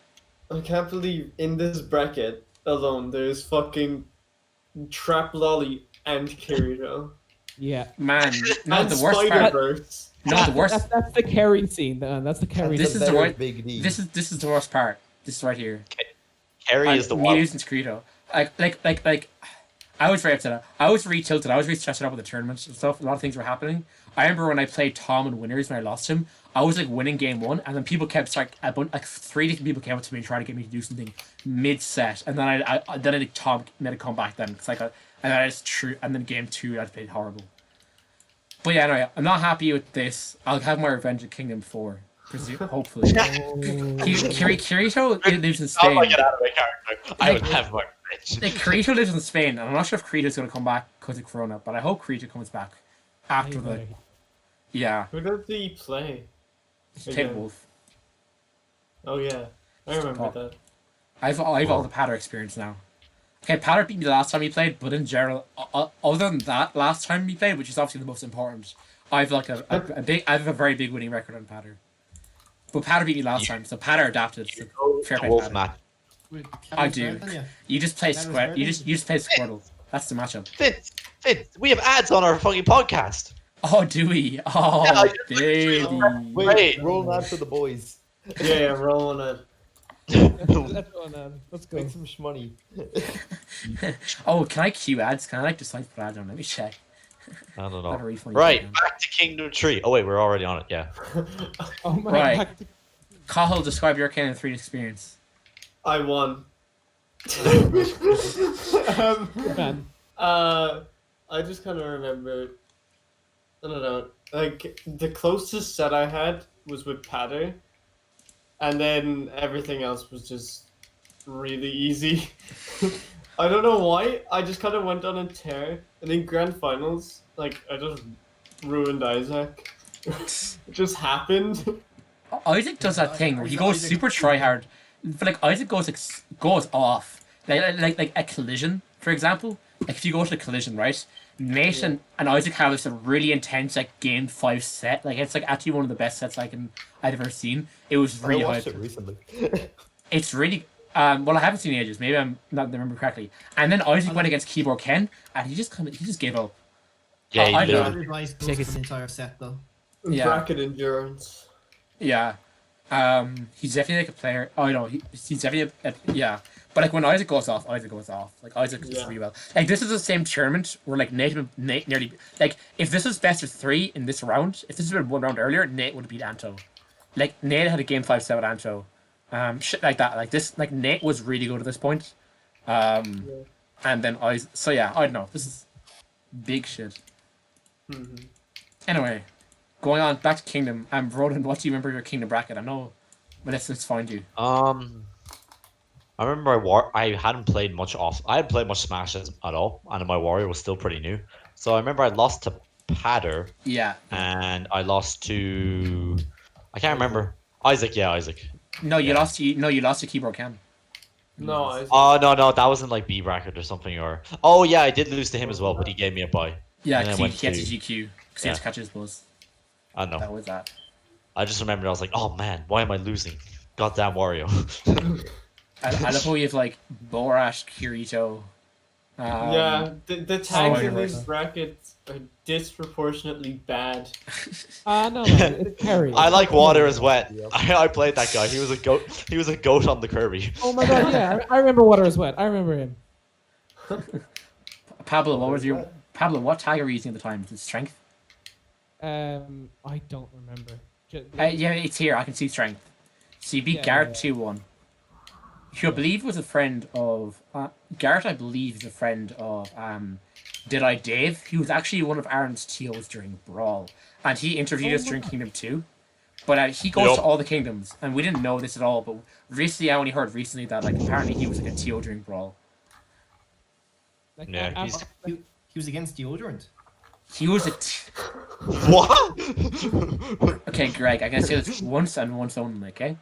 I can't believe in this bracket alone there's fucking Trap Lolly and Kirito. Yeah. Man, no, And the worst part. Spider-Verse. No, the worst. That's the Kerry scene. That's the Kerry. This scene. is the worst. Big D. This is the worst part. This is right here. Carrie is the Me one. losing to Credo. Like, I was very upset. I was really tilted. I was really stressed out with the tournaments and stuff. A lot of things were happening. I remember when I played Tom in Winners when I lost him. I was like winning game 1, and then people kept like 3 different people came up to me trying to get me to do something mid-set, and then I think Tom made a comeback then. It's like and that is true. And then game 2, I played horrible. But yeah, anyway, I'm not happy with this. I'll have my revenge at Kingdom 4. Hopefully. Kirito lives in Sounds Spain. like an anime character. I would have my revenge. Like, Kirito lives in Spain, and I'm not sure if Kirito's going to come back because of Corona, but I hope Kirito comes back after the... Yeah. Who does he play? Ted Again. Wolf. Oh yeah. I remember Pop. that. I've all the Patter experience now. Okay, Patter beat me the last time he played, but in general, other than that last time he played, which is obviously the most important, I've like I have a very big winning record on Patter. But Patter beat me last time, so Patter adapted. So fair play, Wolf Patter. match. With I Kevin's do. better than you. You just play Kevin's Square. better You than just play Squirtle. That's the matchup. Fitz, we have ads on our fucking podcast. Oh, do we? Oh, Yeah, baby. Wait, Right. roll that for the boys. Yeah, roll on it. Let's go on. Let's go. Make some shmoney. Oh, can I cue ads? Can I like decide for ads on? Let me check. I don't Not know. a really funny Right, thing. back to Kingdom 3. Oh wait, we're already on it, yeah. Oh my Right. god. Cahill, describe your Kingdom 3 experience. I won. Man. I just kind of remember. I don't know. Like the closest set I had was with Patter, and then everything else was just really easy. I don't know why. I just kind of went on a tear, and in grand finals, like I just ruined Isaac. It just happened. Isaac does that thing where he goes Isaac- super try hard, but like Isaac goes off, like a collision, for example. Like if you go to a collision, right? Nathan and Isaac have this really intense like game 5 set. Like it's like actually one of the best sets I've ever seen. It was really I hype. watched it recently. It's really well, I haven't seen it in ages. Maybe I'm not remember correctly. And then Isaac went against Keyboard Ken, and he just gave up. Yeah, I you know. do. Advice goes Take for it- the entire set though. Yeah. Bracket endurance. Yeah. He's definitely like a player. Oh no, he's definitely yeah. But like when Isaac goes off, Isaac goes off. Like Isaac does Yeah. really well. Like this is the same tournament where like Nate nearly like if this was best of 3 in this round, if this had been one round earlier, Nate would have beat Anto. Like Nate had a game 5 set with Anto. Shit like that. Like this like Nate was really good at this point. And then so yeah, I don't know. This is big shit. Mhm. Anyway, going on back to Kingdom. Ronan, what do you remember of your Kingdom bracket? I know, but let's find you. I remember I hadn't played much I hadn't played much Smash at all, and my Warrior was still pretty new. So I remember I lost to Patter, Yeah. and I lost to I can't remember. Isaac, yeah, Isaac. No, you Yeah. lost. You lost to keyboard cam. No, I. Oh no, that wasn't like B bracket or something, or oh yeah, I did lose to him as well, but he gave me a bye. Yeah, And then because I went he had to to GQ because he had to catch his buzz. I don't know. That was that. I just remembered I was like, oh man, why am I losing? Goddamn Wario. I love how you have like Borash, Kirito. Yeah, the tags in Spoilers. these brackets are disproportionately bad. No, it's Harry. I like water as wet. I played that guy. He was a goat. He was a goat on the Kirby. Oh my god, yeah, I remember Water is Wet. I remember him. Pablo, what tag are you using at the time? Is it strength? I don't remember. Yeah, it's here. I can see strength. So you beat Yeah, Garrett yeah. 2-1. Who I believe was a friend of Garrett. I believe is a friend of Did I Dave? He was actually one of Aaron's TOs during Brawl, and he interviewed us during Kingdom 2. But he goes to all the kingdoms, and we didn't know this at all. But recently, I only heard recently that like apparently he was like a TO during Brawl. Like, Yeah, he's He was against deodorant. He was a what? okay, Greg. I'm gonna say this once and once only. Okay,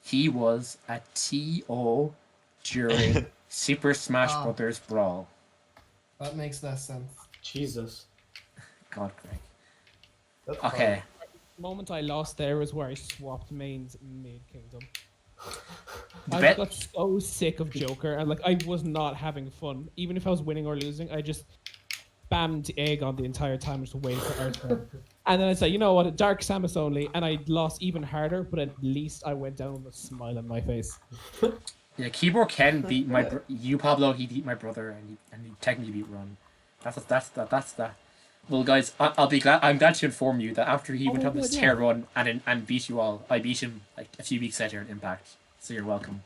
he was a TO during Super Smash Brothers Brawl. That makes less sense. Jesus. God, Greg. That's Okay. The moment I lost there was where I swapped mains mid-kingdom. The I bet- got so sick of Joker, and like I was not having fun. Even if I was winning or losing, I just spammed egg on the entire time just waiting for our turn. And then I said, you know what, Dark Samus only, and I lost even harder, but at least I went down with a smile on my face. Yeah, Keyboard Ken beat you, Pablo. He beat my brother, and he technically beat Ron. That's that. Well, guys, I'll be glad. I'm glad to inform you that after he went on this tear run and beat you all, I beat him like a few weeks later in Impact. So you're welcome.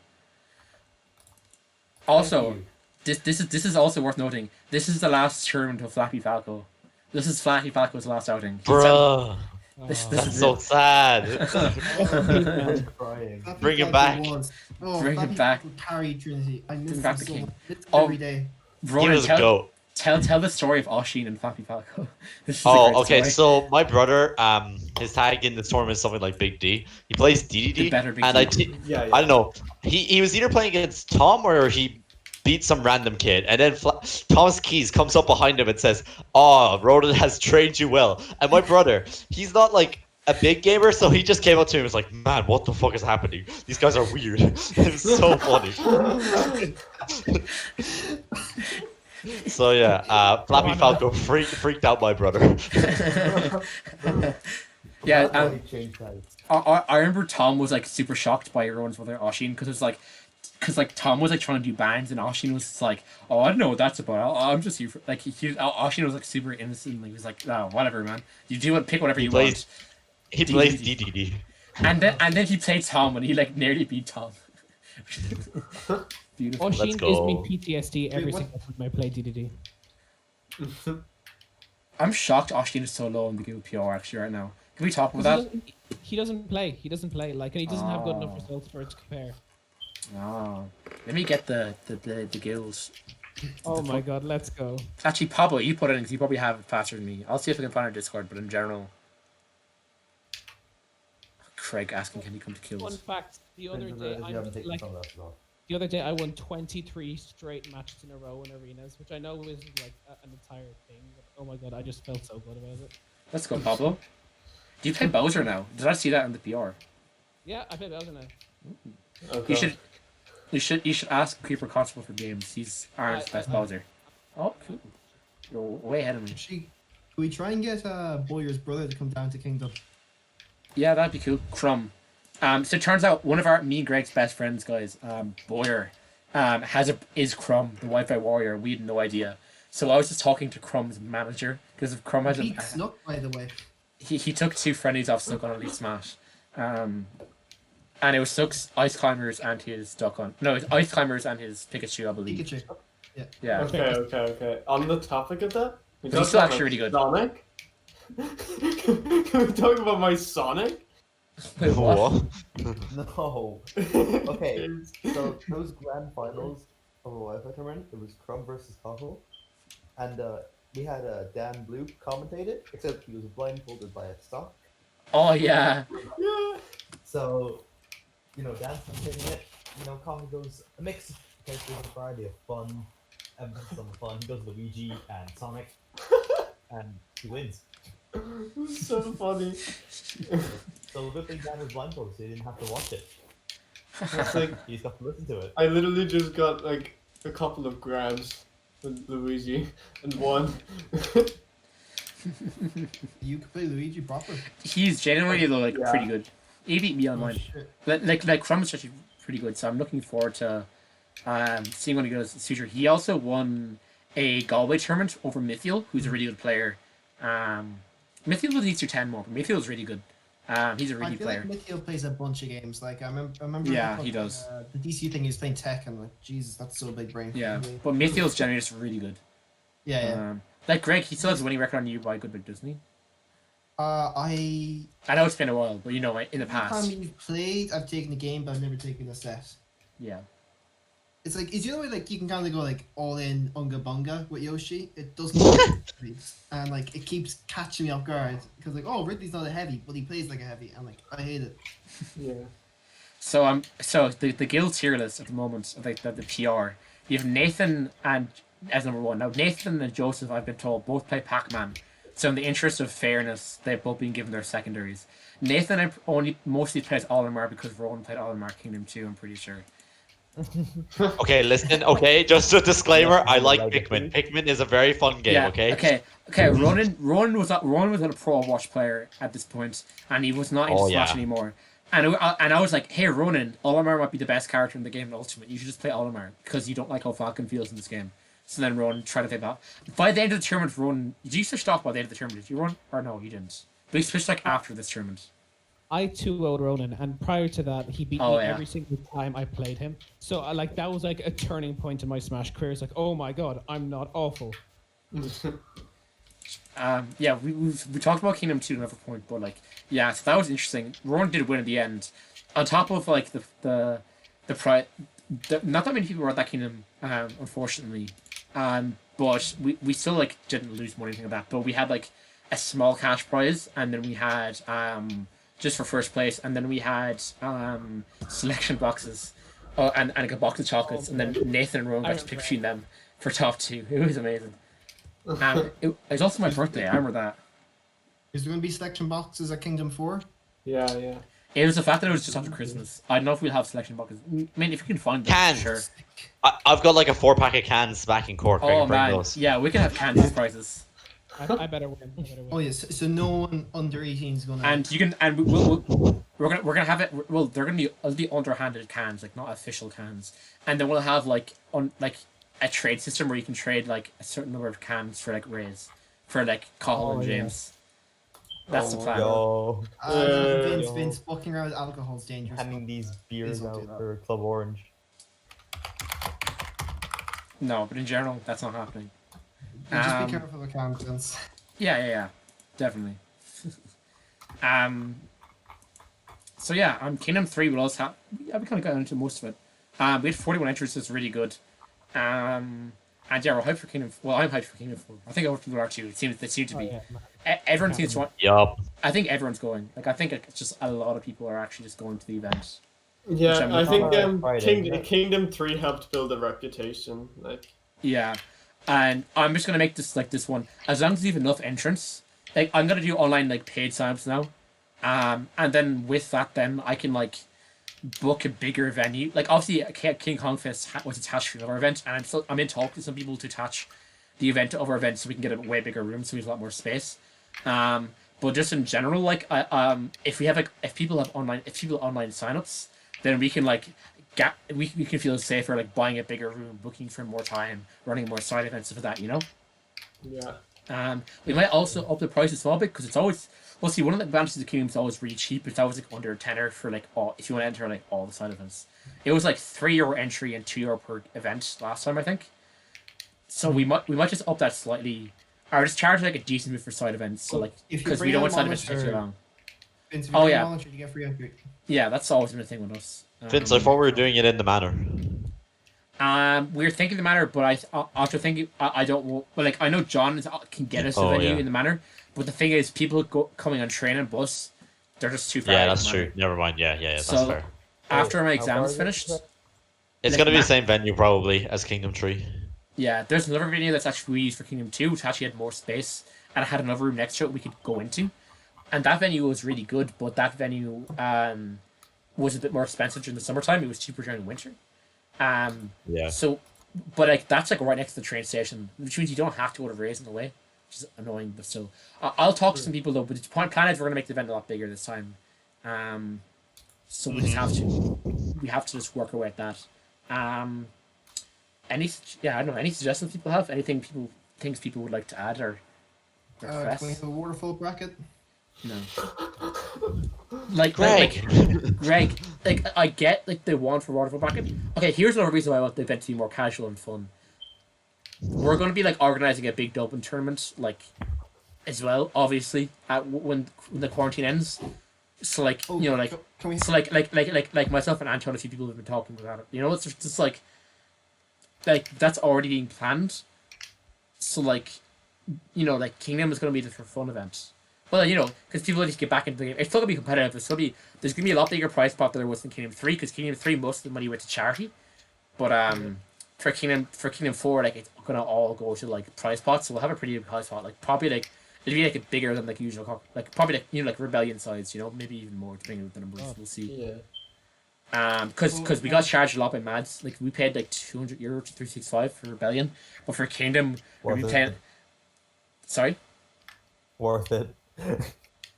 Also, this is also worth noting. This is the last tournament of Flappy Falco. This is Flappy Falco's last outing. Bruh. This That's is so it. sad. crying. Bring him back. Bring him back. Carry Trinity. I miss Bring back him the so king. much. It's Oh, every day. He Ronan, was a goat. tell the story of Oshin and Flappy Falco. This is a Oh, great okay. story. So my brother, his tag in this tournament is something like Big D. He plays The DDD, better Big and D. Yeah. I don't know. He was either playing against Tom or he beat some random kid, and then Thomas Keys comes up behind him and says, "Oh, Ronan has trained you well." And my brother, he's not like a big gamer, so he just came up to him and was like, "Man, what the fuck is happening? These guys are weird." It was so funny. So yeah, Flappy Falco freaked out my brother. Yeah, That's why he changed sides. I remember Tom was like super shocked by everyone's brother Oshin because it was like, Tom was like trying to do bands and Oshin was just like, oh, I don't know what that's about. I'm just here for like Oshin was like super innocent. He was like, oh, whatever, man. You do pick whatever you want. He plays DDD. And then he played Tom and he like nearly beat Tom. Beautiful. Let's Oshin gives me go. PTSD every what- single time I play DDD. I'm shocked Oshin is so low in the Google PR actually right now. Can we talk about that? He doesn't play. He doesn't play. Like, and he doesn't have good enough Oh. results for it to compare. Oh, let me get the guilds. Oh my god, let's go. Actually, Pablo, you put it in because you probably have it faster than me. I'll see if I can find our Discord, but in general. Craig asking, can he come to Fun kills? fact: the other day, You haven't taken some of that off. the other day I won 23 straight matches in a row in arenas, which I know isn't like an entire thing. But oh my god, I just felt so good about it. Let's go, Pablo. Do you play Bowser now? Did I see that in the PR? Yeah, I play Bowser now. Okay. You should ask Creeper Constable for games. He's Aaron's best Bowser. Oh, cool. You're way ahead of me. Actually, can we try and get Boyer's brother to come down to Kingdom? Yeah, that'd be cool. Crumb. So it turns out one of me and Greg's best friends, guys, Boyer, is Crumb, the Wi-Fi warrior. We had no idea. So I was just talking to Crumb's manager because if Crumb has Beat Snook, by the way. he took 2 friendlies off Snook on Elite Smash. And it was Snook's Ice Climbers and his Duck on. No, it's Ice Climbers and his Pikachu, I believe. Pikachu. Yeah. Okay. On the topic of that, we But he's talked still about actually really good. Sonic. Can we talk about my Sonic? Wait, what? No. Okay, so those grand finals of a Wi-Fi tournament, it was Crumb versus Cockle, and we had Dan Blue commentated, except he was blindfolded by a stock. Oh, yeah. Yeah. So, dancing, hitting it. Kong goes a mix of characters, a variety of fun, emphasis on the fun. He does Luigi and Sonic, and he wins. So funny. So good thing Dan was blindfolded, so he didn't have to watch it. It's like He just got to listen to it. I literally just got like a couple of grabs with Luigi and won. You can play Luigi proper. He's genuinely though like Yeah. pretty good. He beat me online. Shit. Like Crumb's actually pretty good, so I'm looking forward to seeing when he goes in the future. He also won a Galway tournament over Mithiel, who's a really good player. Mithiel was needs to 10 more, but Mithiel's really good. He's a really I good feel player. like Mikhail plays a bunch of games. Like I remember. Yeah, he does. The DC thing, he was playing Tech, and like, Jesus, that's so big brain. Yeah, but Mithiel's generally just really good. Yeah. Like Greg, he still has a winning record on you by a good bit, doesn't he? I know it's been a while, but in the every past. time we've played, I've taken the game, but I've never taken a set. Yeah. It's like, it's the other way, like, you can kind of go, like, all in Unga Bunga with Yoshi. It doesn't and, like, it keeps catching me off guard. Because, like, oh, Ridley's not a heavy, but he plays like a heavy. And, like, I hate it. Yeah. So, the guild tier list at the moment, like, the PR, you have Nathan and, as number one. Now, Nathan and Joseph, I've been told, both play Pac-Man. So, in the interest of fairness, they've both been given their secondaries. Nathan only mostly plays Olimar because Rowan played Olimar Kingdom 2, I'm pretty sure. Okay, listen. Okay, just a disclaimer. I like Pikmin. Pikmin is a very fun game. Yeah, Okay. Okay. Ronan was a pro Overwatch player at this point, and he was not into Smash anymore. And I was like, hey, Ronan, Olimar might be the best character in the game in Ultimate. You should just play Olimar because you don't like how Falcon feels in this game. So then Ronan tried to play that. By the end of the tournament, Ronan, did you switch off by the end of the tournament? Did you run? Or no, you didn't. But he switched like after this tournament. I 2-0'd Ronan, and prior to that, he beat me every single time I played him. So that was like a turning point in my Smash career. It's like, oh my god, I'm not awful. Yeah, we talked about Kingdom 2 at another point, but like, yeah, so that was interesting. Ronan did win at the end. On top of like the not that many people were at that Kingdom, unfortunately. But we still like didn't lose money or anything like that. But we had like a small cash prize, and then we had just for first place, and then we had selection boxes, and like a box of chocolates, and then Nathan and Rowan got to pick between them for top two. It was amazing. It was also my birthday. I remember that. Is there going to be selection boxes at Kingdom 4? Yeah. It was the fact that it was just after Christmas. I don't know if we'll have selection boxes. I mean, if you can find them, Cans. sure. I've got like a 4-pack of cans back in Cork. I Oh can bring man, those. yeah, we can have candy prizes. I better win. Oh yes, so no one under 18 is going to... And you can, and we're gonna have it. Well, they're gonna be underhanded cans, like not official cans, and then we'll have like a trade system where you can trade like a certain number of cans for like Rays, for like Cahill and James. That's the plan. Yo. Vince walking around with alcohol is dangerous. Handing these beers Please don't out do that. for Club Orange. No, but in general, that's not happening. Just be careful with cans, Vince. Yeah, definitely. So yeah, Kingdom 3 will also have. Yeah, we kind of got into most of it. We had 41 entries, so it's really good. And yeah, we're hyped for Kingdom. Well, I'm hyped for Kingdom 4. I think other people are too. They seem to be. Everyone seems to want. Yup. I think everyone's going. Like, I think it's just a lot of people are actually just going to the event. Yeah, I think Friday, Kingdom 3 helped build a reputation. Like, Yeah, and I'm just gonna make this one. As long as you have enough entrants, like I'm gonna do online like paid signups now, and then with that, then I can like book a bigger venue. Like obviously, King Kong Fest was attached to our event, and I'm in talk with some people to attach the event to our event so we can get a way bigger room, so we have a lot more space. But just in general, like if people have online signups, then we can like we can feel safer like buying a bigger room, booking for more time, running more side events, stuff like that, you know. yeah. We might also up the price a small bit because it's always one of the advantages of Kingdom is always really cheap. It's always like under a tenner for like if you want to enter like all the side events. It was like €3 entry and €2 per event last time, I think. So we might just up that slightly, or just charge like a decent bit for side events. So like because we don't want side events to take too long. Vince, Oh yeah. You get free entry. Yeah, that's always been a thing with us. Vince, I thought we were doing it in the manor. We're thinking the manor, but after thinking, I don't want. But like I know John can get us a venue in the manor, but the thing is, people coming on train and bus, They're just too far. Yeah, out of that's money. true. Never mind. Yeah, that's So fair. after my How exam far is is it? finished, It's like, gonna be the same venue probably as Kingdom 3. yeah, there's another venue that's actually we used for Kingdom 2, which actually had more space and it had another room next to it we could go into. And that venue was really good, but that venue was a bit more expensive during the summertime. It was cheaper during the winter. Yeah. So, but like that's like right next to the train station, which means you don't have to go to Raise in the way, which is annoying. But still, I'll talk to some people though. But the plan is we're gonna make the event a lot bigger this time. So we just have to, just work our way at that. I don't know. Any suggestions people have? Things people would like to add or request? Can we have a waterfall bracket? No. Like Greg, like I get like the one for waterfall bracket. Okay, here's another reason why I want the event to be more casual and fun. We're going to be like organizing a big Dublin tournament, like as well, obviously, when the quarantine ends. So like can we... so like myself and Anton, a few people have been talking about it. You know, it's just like that's already being planned. So like, like Kingdom is going to be just for fun event. Well, because people just get back into the game. It's still gonna be competitive. There's gonna be a lot bigger prize pot than there was in Kingdom 3, because Kingdom 3 most of the money went to charity, but for Kingdom 4, like it's gonna all go to like prize pots. So we'll have a pretty big prize pot. Like probably like it'll be like a bigger than like usual. Like probably like like Rebellion size. Maybe even more depending on the numbers. We'll see. Yeah. Because we got charged a lot by Mads. Like we paid like €200 to 365 for Rebellion, but for Kingdom we paid. Sorry. Worth it.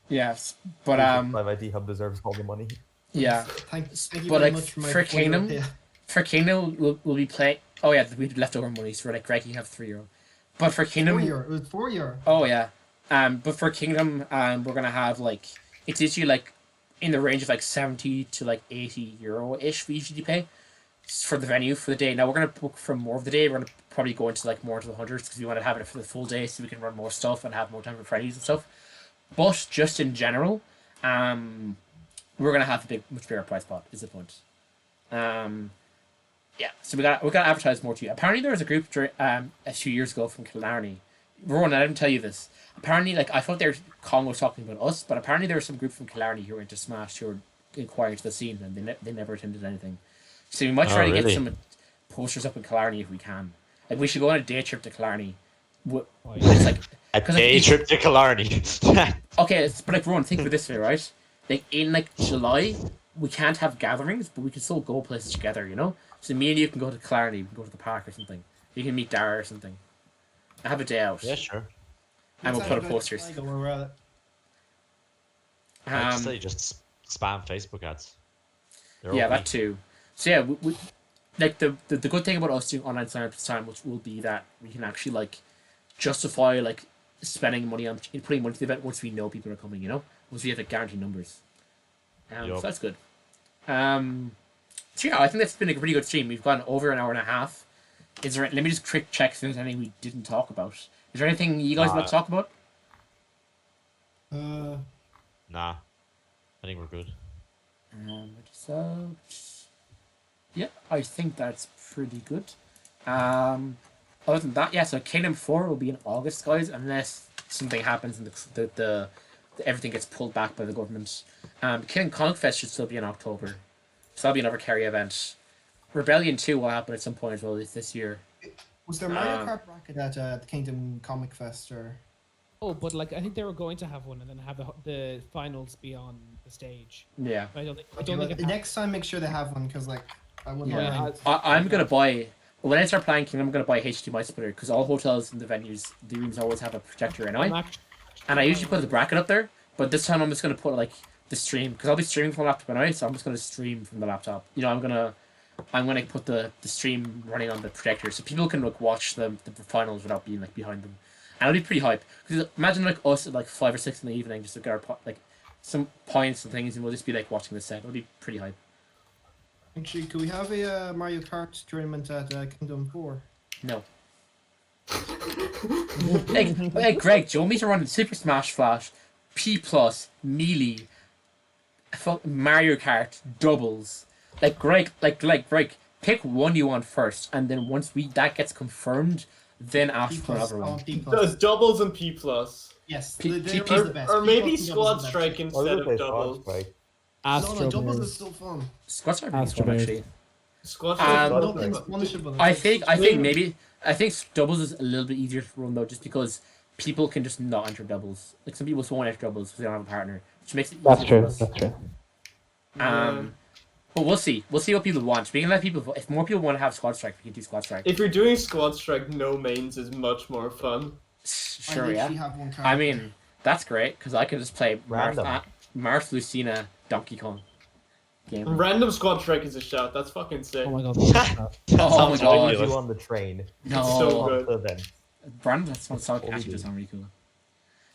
Yes, but my ID hub deserves all the money. Yeah. Thank you But very like much for my for Kingdom, we'll be playing. Oh yeah, we had leftover money, so we're like, Greg, you have €3. But for Kingdom, It was €4. Oh yeah, but for Kingdom, we're gonna have like it's usually like in the range of like 70 to like €80 ish. We usually pay for the venue for the day. Now we're gonna book for more of the day. We're gonna probably go into like more into the hundreds because we want to have it for the full day, so we can run more stuff and have more time for Fridays and stuff. But just in general, we're gonna have a much bigger prize pot. Is the point? Yeah. So we got to advertise more to you. Apparently, there was a group a few years ago from Killarney. Rowan, I didn't tell you this. Apparently, like I thought Kong was talking about us, but apparently there was some group from Killarney who were into Smash who were inquiring to the scene, and they never attended anything. So we might try to get some posters up in Killarney if we can. Like we should go on a day trip to Killarney. It's like a day trip to Killarney. Okay, but like Rowan, think of it this way, right? Like in like July, we can't have gatherings, but we can still go places together, So me and you can go to Killarney, we can go to the park or something. You can meet Dara or something. I have a day out. Yeah, sure. And we'll put up posters. I'd say just spam Facebook ads. Yeah, that too. So yeah, we like the good thing about us doing online sign-up this time, which will be that we can actually like justify like spending money on putting money to the event once we know people are coming. Once we have like guaranteed numbers. So that's good. So yeah, I think that's been a pretty good stream. We've gone over an hour and a half. Let me just quick check if there's anything we didn't talk about. Is there anything you guys want to talk about? Nah. I think we're good. Yeah, I think that's pretty good. Other than that, yeah, so Kingdom 4 will be in August, guys, unless something happens and the everything gets pulled back by the government. Kingdom Kong Fest should still be in October. So that'll be another carry event. Rebellion 2 will happen at some point as well this year. Was there Mario Kart bracket at the Kingdom Comic Fest or? Oh, but like I think they were going to have one and then have the finals be on the stage. Yeah. I don't think next time make sure they have one because like I wouldn't. Yeah. I'm gonna buy when I start playing Kingdom. I'm gonna buy HDMI splitter because all hotels and the venues, the rooms always have a projector anyway. And I usually put the bracket up there, but this time I'm just gonna put like the stream because I'll be streaming from the laptop anyway. So I'm just gonna stream from the laptop. I'm gonna put the stream running on the projector so people can like watch the finals without being like behind them. And it'll be pretty hype. Because imagine like us at like 5 or 6 in the evening just to get our like some points and things, and we'll just be like watching the set. It'll be pretty hype. Actually, could we have a Mario Kart tournament at Kingdom 4? No. hey Greg, do you want me to run Super Smash Flash, P+, Melee, Mario Kart, doubles? Like Greg, pick one you want first, and then once that gets confirmed, then ask for another one. There's doubles and P+. Yes, P- they P- are the best. Or maybe P-Plus and squad doubles are the strike best. I instead was of gonna say squad doubles. strike. No, doubles Bears. is so fun. Squats are pretty Astro fun, Bears. actually. Squad strike. Squad Nothing's strike. punishable. I It's think Doing- maybe doubles is a little bit easier to run though, just because people can just not enter doubles. Like some people just won't enter doubles because they don't have a partner, which makes it That's easier true. for us. That's true. But we'll see. We'll see what people want. We can let people. If more people want to have squad strike, we can do squad strike. If you're doing squad strike, no mains is much more fun. Sure, I yeah. literally have one card. I mean, that's great because I can just play Random. Mars, Lucina, Donkey Kong. Game. Random squad strike is a shot. That's fucking sick. Oh my god. Oh my sounds god. You on the train. No. So good. So then, Brandon, that's one song actually does sound really cool.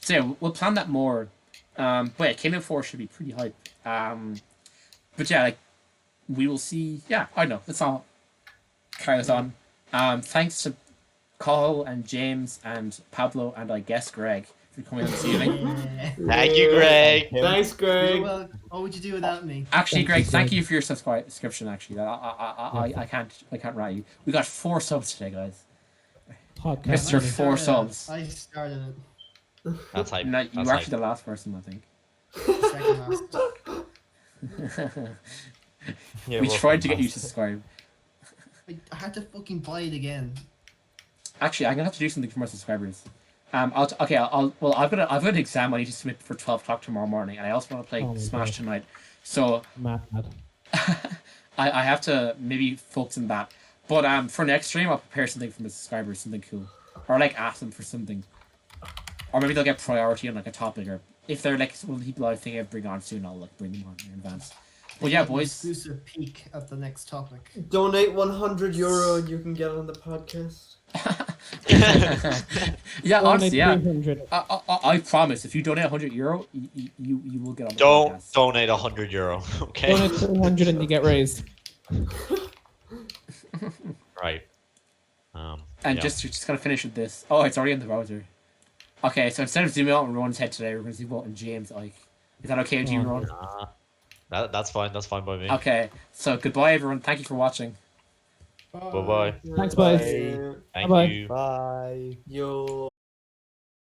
So yeah, we'll plan that more. But yeah, Kingdom 4 should be pretty hype. But yeah, like we will see. Yeah, I don't know. Let's all carry this on. Thanks to Carl and James and Pablo and I guess Greg for coming on this evening. Thank you, Greg. Thanks, Greg. Well, what would you do without me? Actually, Thank Greg, you, thank Greg. you for your subscription. Actually, I can't rat you. We got 4 subs today, guys. Podcast. Mr. 4 subs. I started That's hype. No, you That's were hype. actually the last person, I think. it. Second last. yeah, We we're tried to get you fast. to subscribe. I had to fucking buy it again. Actually, I'm gonna have to do something for my subscribers. I've got an exam I need to submit for 12 o'clock tomorrow morning, and I also want to play Oh my Smash God. tonight. So Mad. I have to maybe focus on that. But for next stream, I'll prepare something for my subscribers, something cool, or like ask them for something, or maybe they'll get priority on like a topic, or if they're like one of the people I think I'll bring on soon, I'll like bring them on in advance. Well, yeah, boys. Exclusive peek at the next topic. Donate €100 and you can get on the podcast. Yeah, honestly, yeah. 300. I promise, if you donate €100, you will get on the Don't podcast. donate €100, okay? Donate 300 and you get raised. Right. And yeah. just gonna finish with this. Oh, it's already in the browser. Okay, so instead of zooming out on Ron's head today, we're gonna zoom out on James' Ike. Is that okay with you, Ron? That's fine. That's fine by me. Okay, so goodbye, everyone. Thank you for watching. Bye bye. Thanks, boys. Bye. Thank Bye-bye. you. Bye. Yo.